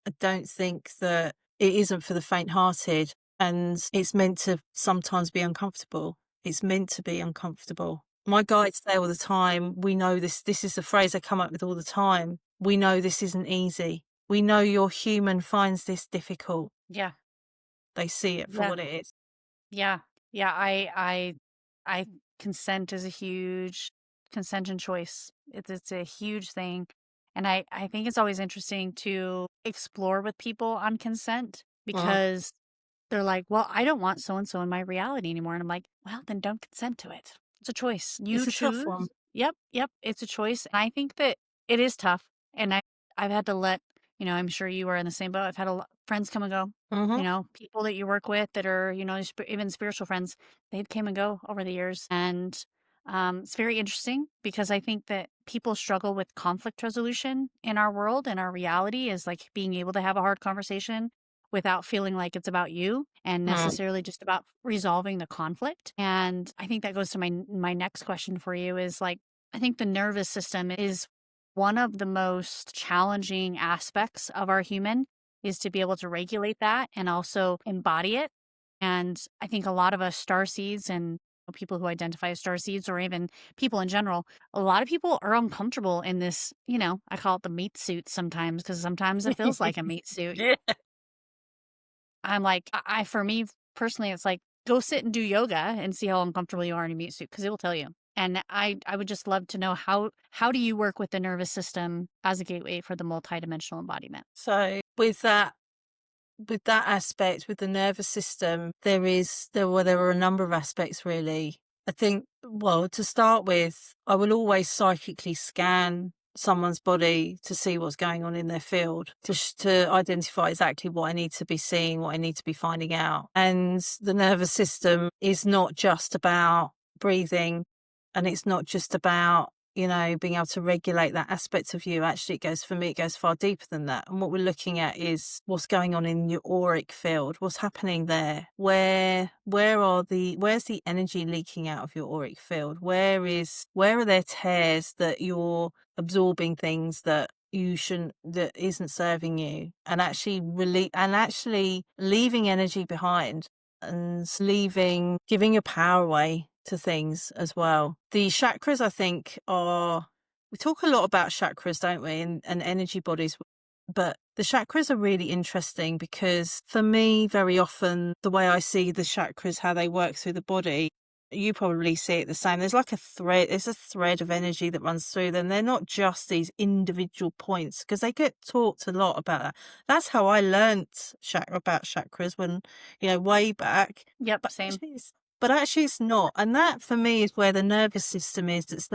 I don't think that it isn't for the faint-hearted, and it's meant to sometimes be uncomfortable. It's meant to be uncomfortable. My guides say all the time, we know this is the phrase I come up with all the time. We know this isn't easy. We know your human finds this difficult. Yeah. They see it for Yeah. what it is. Yeah. Yeah. I consent is a huge consent and choice. It's a huge thing. And I think it's always interesting to explore with people on consent Uh, because they're like, well, I don't want so and so in my reality anymore. And I'm like, well, then don't consent to it. It's a choice. it's You a tough one. choose. Yep. Yep. It's a choice. And I think that it is tough. And I've had to let, I'm sure you are in the same boat. I've had friends come and go, Mhm. people that you work with that are, even spiritual friends, they've came and go over the years. And it's very interesting because I think that people struggle with conflict resolution in our world and our reality is like being able to have a hard conversation without feeling like it's about you and Mm. necessarily just about resolving the conflict. And I think that goes to my next question for you is like I think the nervous system is one of the most challenging aspects of our human is to be able to regulate that and also embody it. And I think a lot of us star seeds and people who identify as star seeds or even people in general, a lot of people are uncomfortable in this, I call it the meat suit sometimes because sometimes it feels like a meat suit. Yeah. I'm like, for me personally, it's like, go sit and do yoga and see how uncomfortable you are in a meat suit because it will tell you. And I would just love to know how do you work with the nervous system as a gateway for the multidimensional embodiment? So with that aspect, with the nervous system, there are a number of aspects really. I think, well, to start with, I will always psychically scan someone's body to see what's going on in their field, to identify exactly what I need to be seeing, what I need to be finding out. And the nervous system is not just about breathing, and it's not just about being able to regulate that aspect of you. Actually, for me, it goes far deeper than that. And what we're looking at is what's going on in your auric field, what's happening there. Where's the energy leaking out of your auric field? Where are there tears that you're absorbing things that you shouldn't, that isn't serving you, and actually leaving energy behind and giving your power away to things as well. The chakras, I think, we talk a lot about chakras, don't we, and energy bodies, but the chakras are really interesting because for me, very often, the way I see the chakras, how they work through the body, you probably see it the same. There's a thread of energy that runs through them. They're not just these individual points because they get talked a lot about that. That's how I learnt about chakras when, way back. Yep, But same. actually it's not. And that for me is where the nervous system is. It's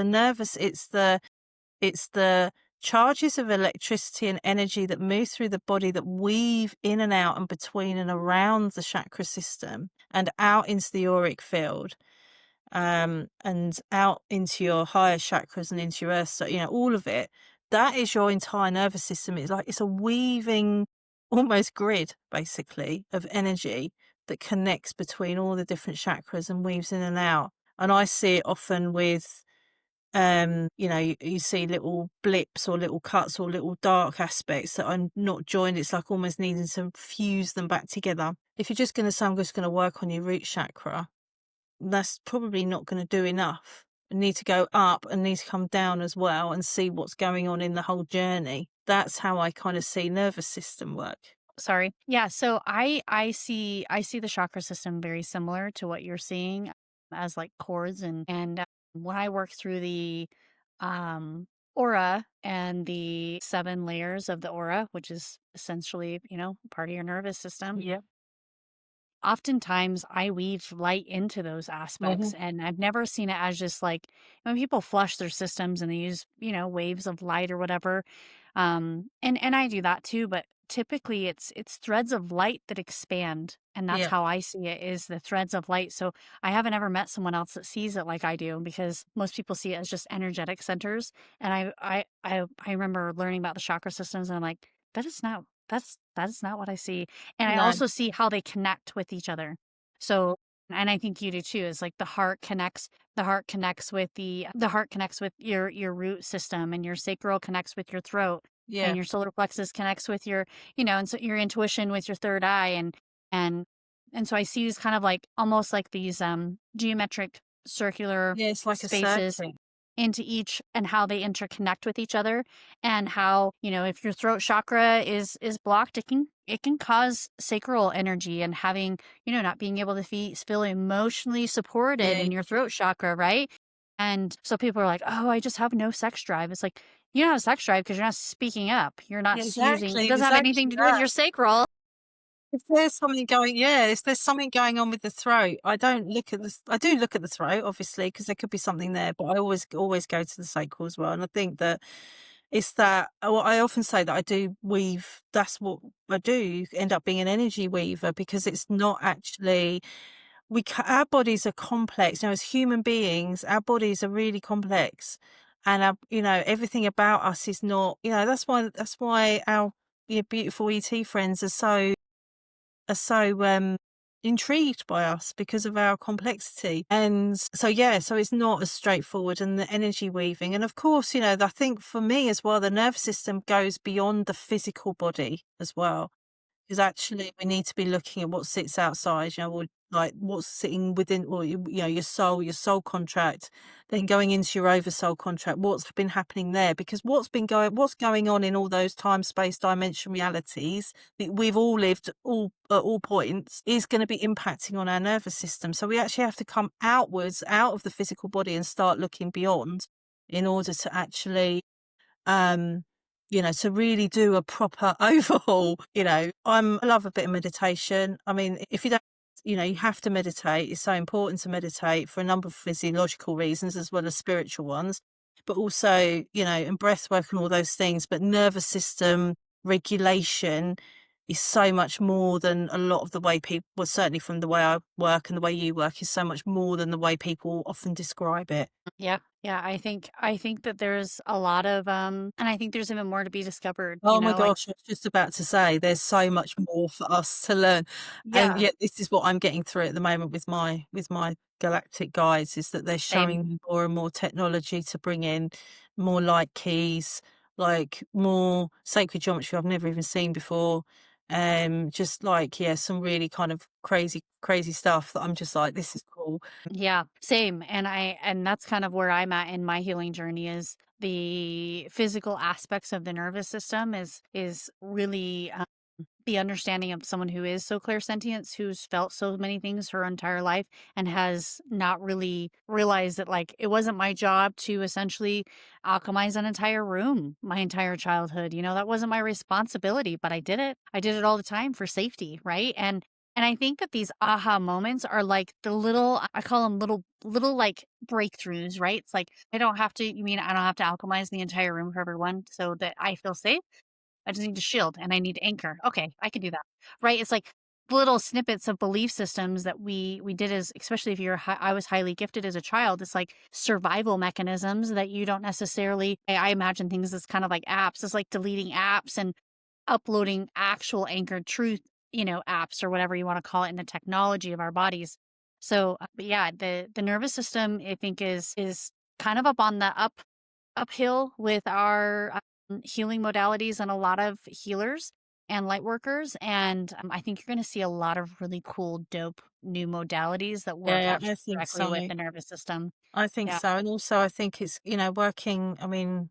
the charges of electricity and energy that move through the body that weave in and out and between and around the chakra system and out into the auric field, and out into your higher chakras and into your earth. So, all of it, that is your entire nervous system. It's a weaving almost grid, basically, of energy that connects between all the different chakras and weaves in and out. And I see it often with, you see little blips or little cuts or little dark aspects that are not joined. It's like almost needing to fuse them back together. If you're just going to say, I'm just going to work on your root chakra, that's probably not going to do enough. You need to go up and need to come down as well and see what's going on in the whole journey. That's how I kind of see nervous system work. Sorry. Yeah, so I see the chakra system very similar to what you're seeing as like chords and when I work through the aura and the 7 layers of the aura, which is essentially, part of your nervous system. Yeah. Oftentimes I weave light into those Hmm. aspects and I've never seen it as just like when people flush their systems and they use, waves of light or whatever. And I do that too, but typically it's threads of light that expand, and that's Yeah. how I see it, is the threads of light. So I haven't ever met someone else that sees it like I do, because most people see it as just energetic centers. And I remember learning about the chakra systems, and I'm like, that is not what I see. And I No. also see how they connect with each other. So, and I think you do too, is like the heart connects with your root system, and your sacral connects with your throat, and Yeah. your solar plexus connects with your, and so your intuition with your third eye. And and so I see these kind of like almost like these geometric circular Yeah, it's like a spaces circuit. into each, and how they interconnect with each other. And how, if your throat chakra is blocked, it can cause sacral energy, and having, not being able to feel emotionally supported Yeah. in your throat chakra, right? And so people are like, oh, I just have no sex drive. It's like, you don't have sex drive because you're not speaking up. You're not Yeah, using, it exactly, doesn't have anything exactly to do with that. your sacral. If there's something going on with the throat, I do look at the throat, obviously, because there could be something there, but I always go to the sacral as well. And I think that it's that, well, I often say that I do weave. That's what I do, end up being an energy weaver, because it's not actually, our bodies are complex. As human beings, our bodies are really complex, and everything about us is not, that's why our, beautiful ET friends are so intrigued by us, because of our complexity. And so, yeah, so it's not as straightforward, and the energy weaving. And of course, I think for me as well, the nervous system goes beyond the physical body as well. Because actually we need to be looking at what sits outside, or like what's sitting within, or your soul contract, then going into your oversoul contract, what's been happening there. Because what's going on in all those time, space, dimension realities that we've all lived all at all points, is going to be impacting on our nervous system. So we actually have to come outwards, out of the physical body, and start looking beyond, in order to actually um, to really do a proper overhaul. I love a bit of meditation. I mean, if you don't, you have to meditate. It's so important to meditate for a number of physiological reasons, as well as spiritual ones, but also, and breath work and all those things. But nervous system regulation is so much more than a lot of the way people, well, certainly from the way I work and the way you work, is so much more than the way people often describe it. Yeah. Yeah. I think that there's a lot of, and I think there's even more to be discovered, Oh my like, gosh, I was just about to say there's so much more for us to learn. And yeah, yet this is what I'm getting through at the moment with my galactic guides, is that they're same. showing me more and more technology to bring in, more light keys, like more sacred geometry I've never even seen before. Just like, yeah, some really kind of crazy, crazy stuff that I'm just like, this is cool. Yeah, same. And that's kind of where I'm at in my healing journey, is the physical aspects of the nervous system is really the understanding of someone who is so clairsentient, who's felt so many things her entire life, and has not really realized that, like, it wasn't my job to essentially alchemize an entire room my entire childhood. That wasn't my responsibility, but I did it. I did it all the time for safety, right? And I think that these aha moments are like the little, I call them little like breakthroughs, right? It's like, you mean I don't have to alchemize the entire room for everyone so that I feel safe? I just need to shield, and I need to anchor. Okay, I can do that. Right? It's like little snippets of belief systems that we did, as, especially if I was highly gifted as a child. It's like survival mechanisms that you don't necessarily, I imagine things as kind of like apps. It's like deleting apps and uploading actual anchored truth, apps, or whatever you want to call it, in the technology of our bodies. So, but yeah, the nervous system, I think, is kind of up on the uphill with our healing modalities, and a lot of healers and light workers. And I think you're going to see a lot of really cool, dope new modalities that work Yeah, actually I think directly with so. the nervous system. I think Yeah. so. And also I think it's, working, I mean,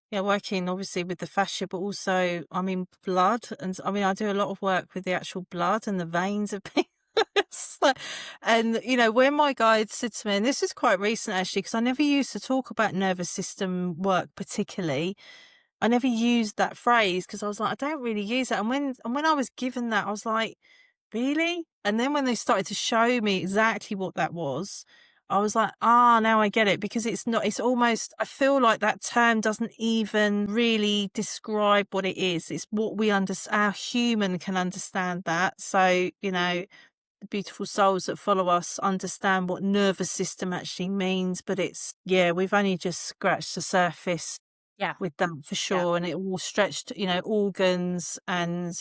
yeah, working obviously with the fascia, but also, I mean, blood. And I mean, I do a lot of work with the actual blood and the veins of people. And, when my guide said to me, and this is quite recent actually, because I never used to talk about nervous system work particularly. I never used that phrase, because I was like, I don't really use that. And when I was given that, I was like, really? And then when they started to show me exactly what that was, I was like, "Ah, now I get it," because it's not, it's almost, I feel like that term doesn't even really describe what it is. It's what we our human can understand that. So, the beautiful souls that follow us understand what nervous system actually means, but it's, yeah, we've only just scratched the surface Yeah. with that for Yeah. sure. And it all stretched, organs and,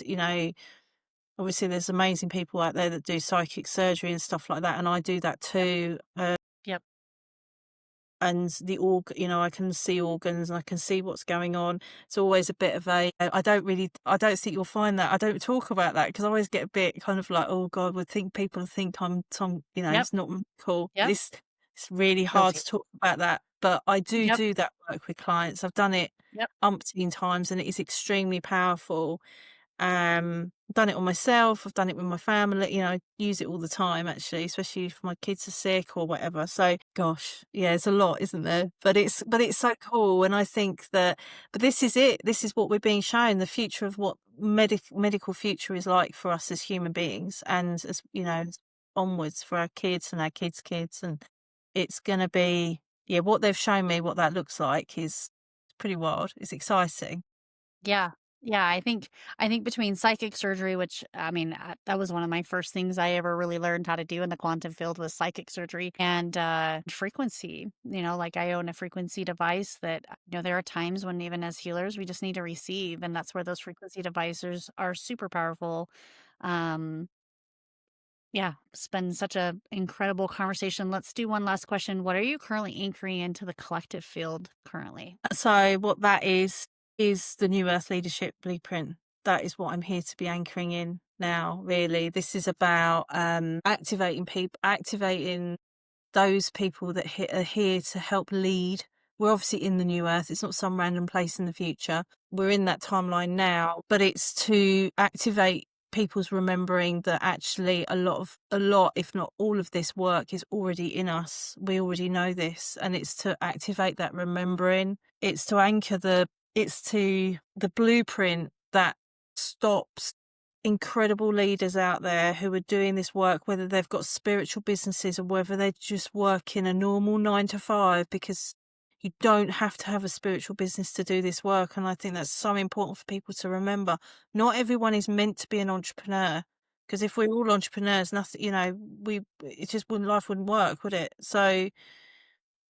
obviously there's amazing people out there that do psychic surgery and stuff like that. And I do that Yep. too. Yep. And I can see organs and I can see what's going on. It's always a bit of I don't think you'll find that. I don't talk about that because I always get a bit kind of like, oh God, people think I'm some, Yep. it's not cool. Yep. It's really hard Guilty. to talk about that. But I Yep. do that work with clients. I've done it Yep. umpteen times and it is extremely powerful. I've done it on myself, I've done it with my family, I use it all the time actually, especially if my kids are sick or whatever. So gosh, yeah, it's a lot, isn't there? But it's so cool. And I think that, but this is it. This is what we're being shown, the future of what medical future is like for us as human beings, and as onwards for our kids and our kids' kids. And it's gonna be, yeah, what they've shown me, what that looks like is pretty wild. It's exciting. Yeah. Yeah, I think between psychic surgery, which I mean, that was one of my first things I ever really learned how to do in the quantum field was psychic surgery and frequency. Like I own a frequency device that there are times when even as healers we just need to receive, and that's where those frequency devices are super powerful. Um, yeah, it's been such a incredible conversation. Let's do one last question. What are you currently anchoring into the collective field currently? So what that is the New Earth Leadership Blueprint. That is what I'm here to be anchoring in now, really. This is about activating those people that are here to help lead. We're obviously in the New Earth. It's not some random place in the future. We're in that timeline now, but it's to activate people's remembering that actually a lot, if not all of this work is already in us. We already know this, and it's to activate that remembering. It's to anchor the blueprint that stops incredible leaders out there who are doing this work, whether they've got spiritual businesses or whether they're just working a normal 9 to 5, because you don't have to have a spiritual business to do this work. And I think that's so important for people to remember. Not everyone is meant to be an entrepreneur, because if we're all entrepreneurs, nothing, life wouldn't work, would it? So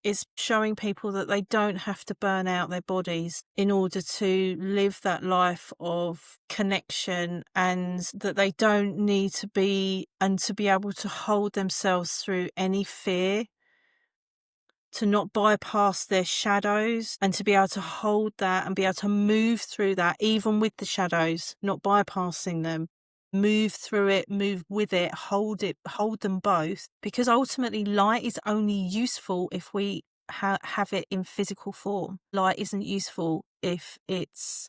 it's showing people that they don't have to burn out their bodies in order to live that life of connection, and that they don't need to be, and to be able to hold themselves through any fear, to not bypass their shadows, and to be able to hold that and be able to move through that, even with the shadows, not bypassing them. Move through it, move with it, hold them both. Because ultimately, light is only useful if we have it in physical form. Light isn't useful if it's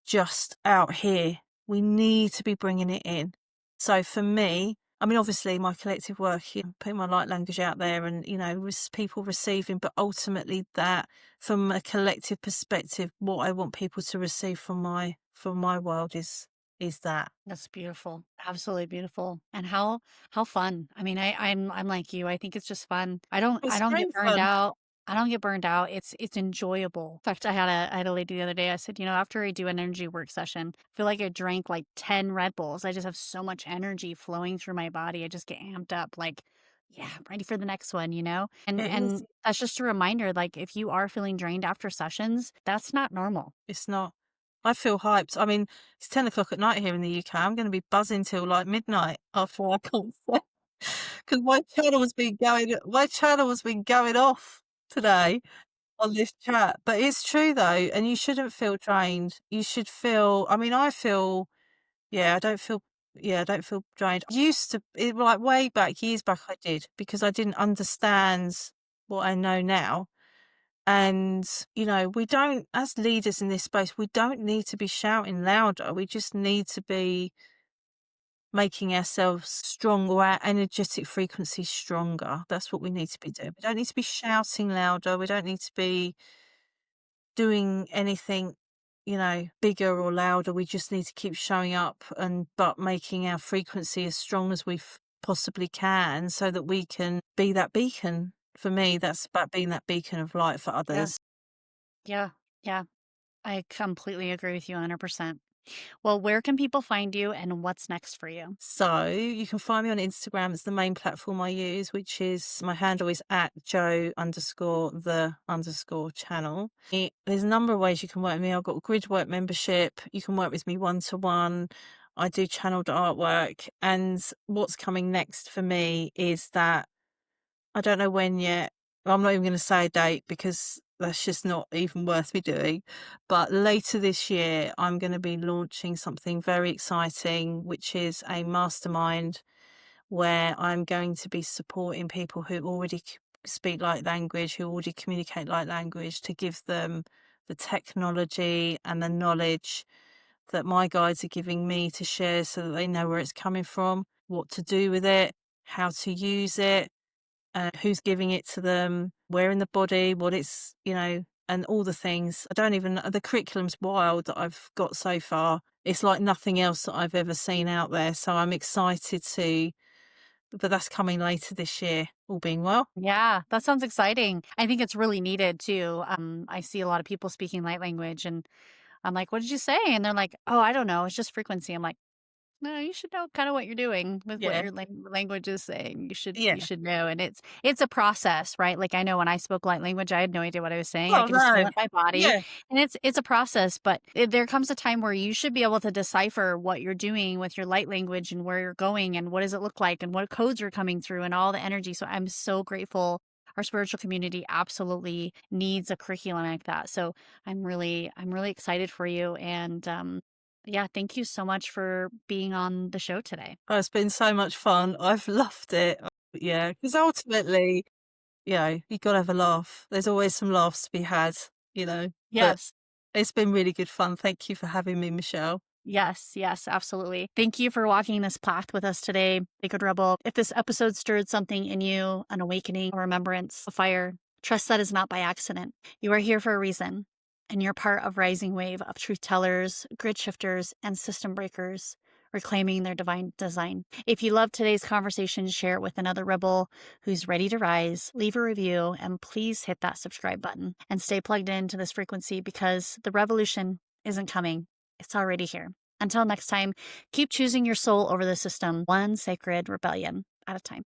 just out here. We need to be bringing it in. So for me, I mean, obviously my collective work, putting my light language out there and, people receiving, but ultimately that from a collective perspective, what I want people to receive from my world is that. That's beautiful. Absolutely beautiful. And how fun. I mean, I'm like you. I think it's just fun. I It's don't get very burned fun. out. I don't get burned out. It's enjoyable. In fact, I had a lady the other day. I said, after I do an energy work session, I feel like I drank like 10 Red Bulls. I just have so much energy flowing through my body. I just get amped up like, yeah, I'm ready for the next one. And It is. and that's just a reminder, like if you are feeling drained after sessions, that's not normal. It's not. I feel hyped. I mean, it's 10 o'clock at night here in the UK. I'm going to be buzzing till like midnight after our concert. Because my channel has been going off today on this chat. But it's true though, and you shouldn't feel drained. You should feel, I mean, yeah, I don't feel drained. Like way back, years back I did, because I didn't understand what I know now. And, we don't, as leaders in this space, we don't need to be shouting louder. We just need to be making ourselves strong, or our energetic frequency stronger. That's what we need to be doing. We don't need to be shouting louder. We don't need to be doing anything, bigger or louder. We just need to keep showing up but making our frequency as strong as we possibly can so that we can be that beacon. For me, that's about being that beacon of light for Yeah. others. Yeah. Yeah. I completely agree with you 100%. Well, where can people find you and what's next for you? So you can find me on Instagram. It's the main platform I use, which is my handle is at Joe underscore the underscore channel. There's a number of ways you can work with me. I've got a grid work membership. You can work with me one to one. I do channeled artwork. And what's coming next for me is that I don't know when yet. I'm not even going to say a date because that's just not even worth me doing. But later this year, I'm going to be launching something very exciting, which is a mastermind where I'm going to be supporting people who already speak light language, who already communicate light language, to give them the technology and the knowledge that my guides are giving me to share so that they know where it's coming from, what to do with it, how to use it, who's giving it to them, where in the body, what it's, and all the things. I don't even, the curriculum's wild that I've got so far. It's like nothing else that I've ever seen out there. So I'm excited but that's coming later this year, all being well. Yeah, that sounds exciting. I think it's really needed too. I see a lot of people speaking light language and I'm like, what did you say? And they're like, oh, I don't know. It's just frequency. I'm like, no, you should know kind of what you're doing with what Yeah. your language is saying. You Yeah. should know, and it's a process, right? Like I know when I spoke light language, I had no idea what I was saying. I Oh, could just feel no. it in my body, Yeah. and it's a process. But there comes a time where you should be able to decipher what you're doing with your light language and where you're going and what does it look like and what codes are coming through and all the energy. So I'm so grateful. Our spiritual community absolutely needs a curriculum like that. So I'm really excited for you and yeah, thank you so much for being on the show today. Oh, it's been so much fun. I've loved it. Yeah. Because ultimately, you got to have a laugh. There's always some laughs to be had. But Yes. it's been really good fun. Thank you for having me, Michelle. Yes, yes, absolutely. Thank you for walking this path with us today, Sacred Rebel. If this episode stirred something in you, an awakening, a remembrance, a fire, trust that is not by accident. You are here for a reason, and you're part of rising wave of truth tellers, grid shifters, and system breakers reclaiming their divine design. If you loved today's conversation, share it with another rebel who's ready to rise. Leave a review and please hit that subscribe button and stay plugged into this frequency because the revolution isn't coming. It's already here. Until next time, keep choosing your soul over the system, one sacred rebellion at a time.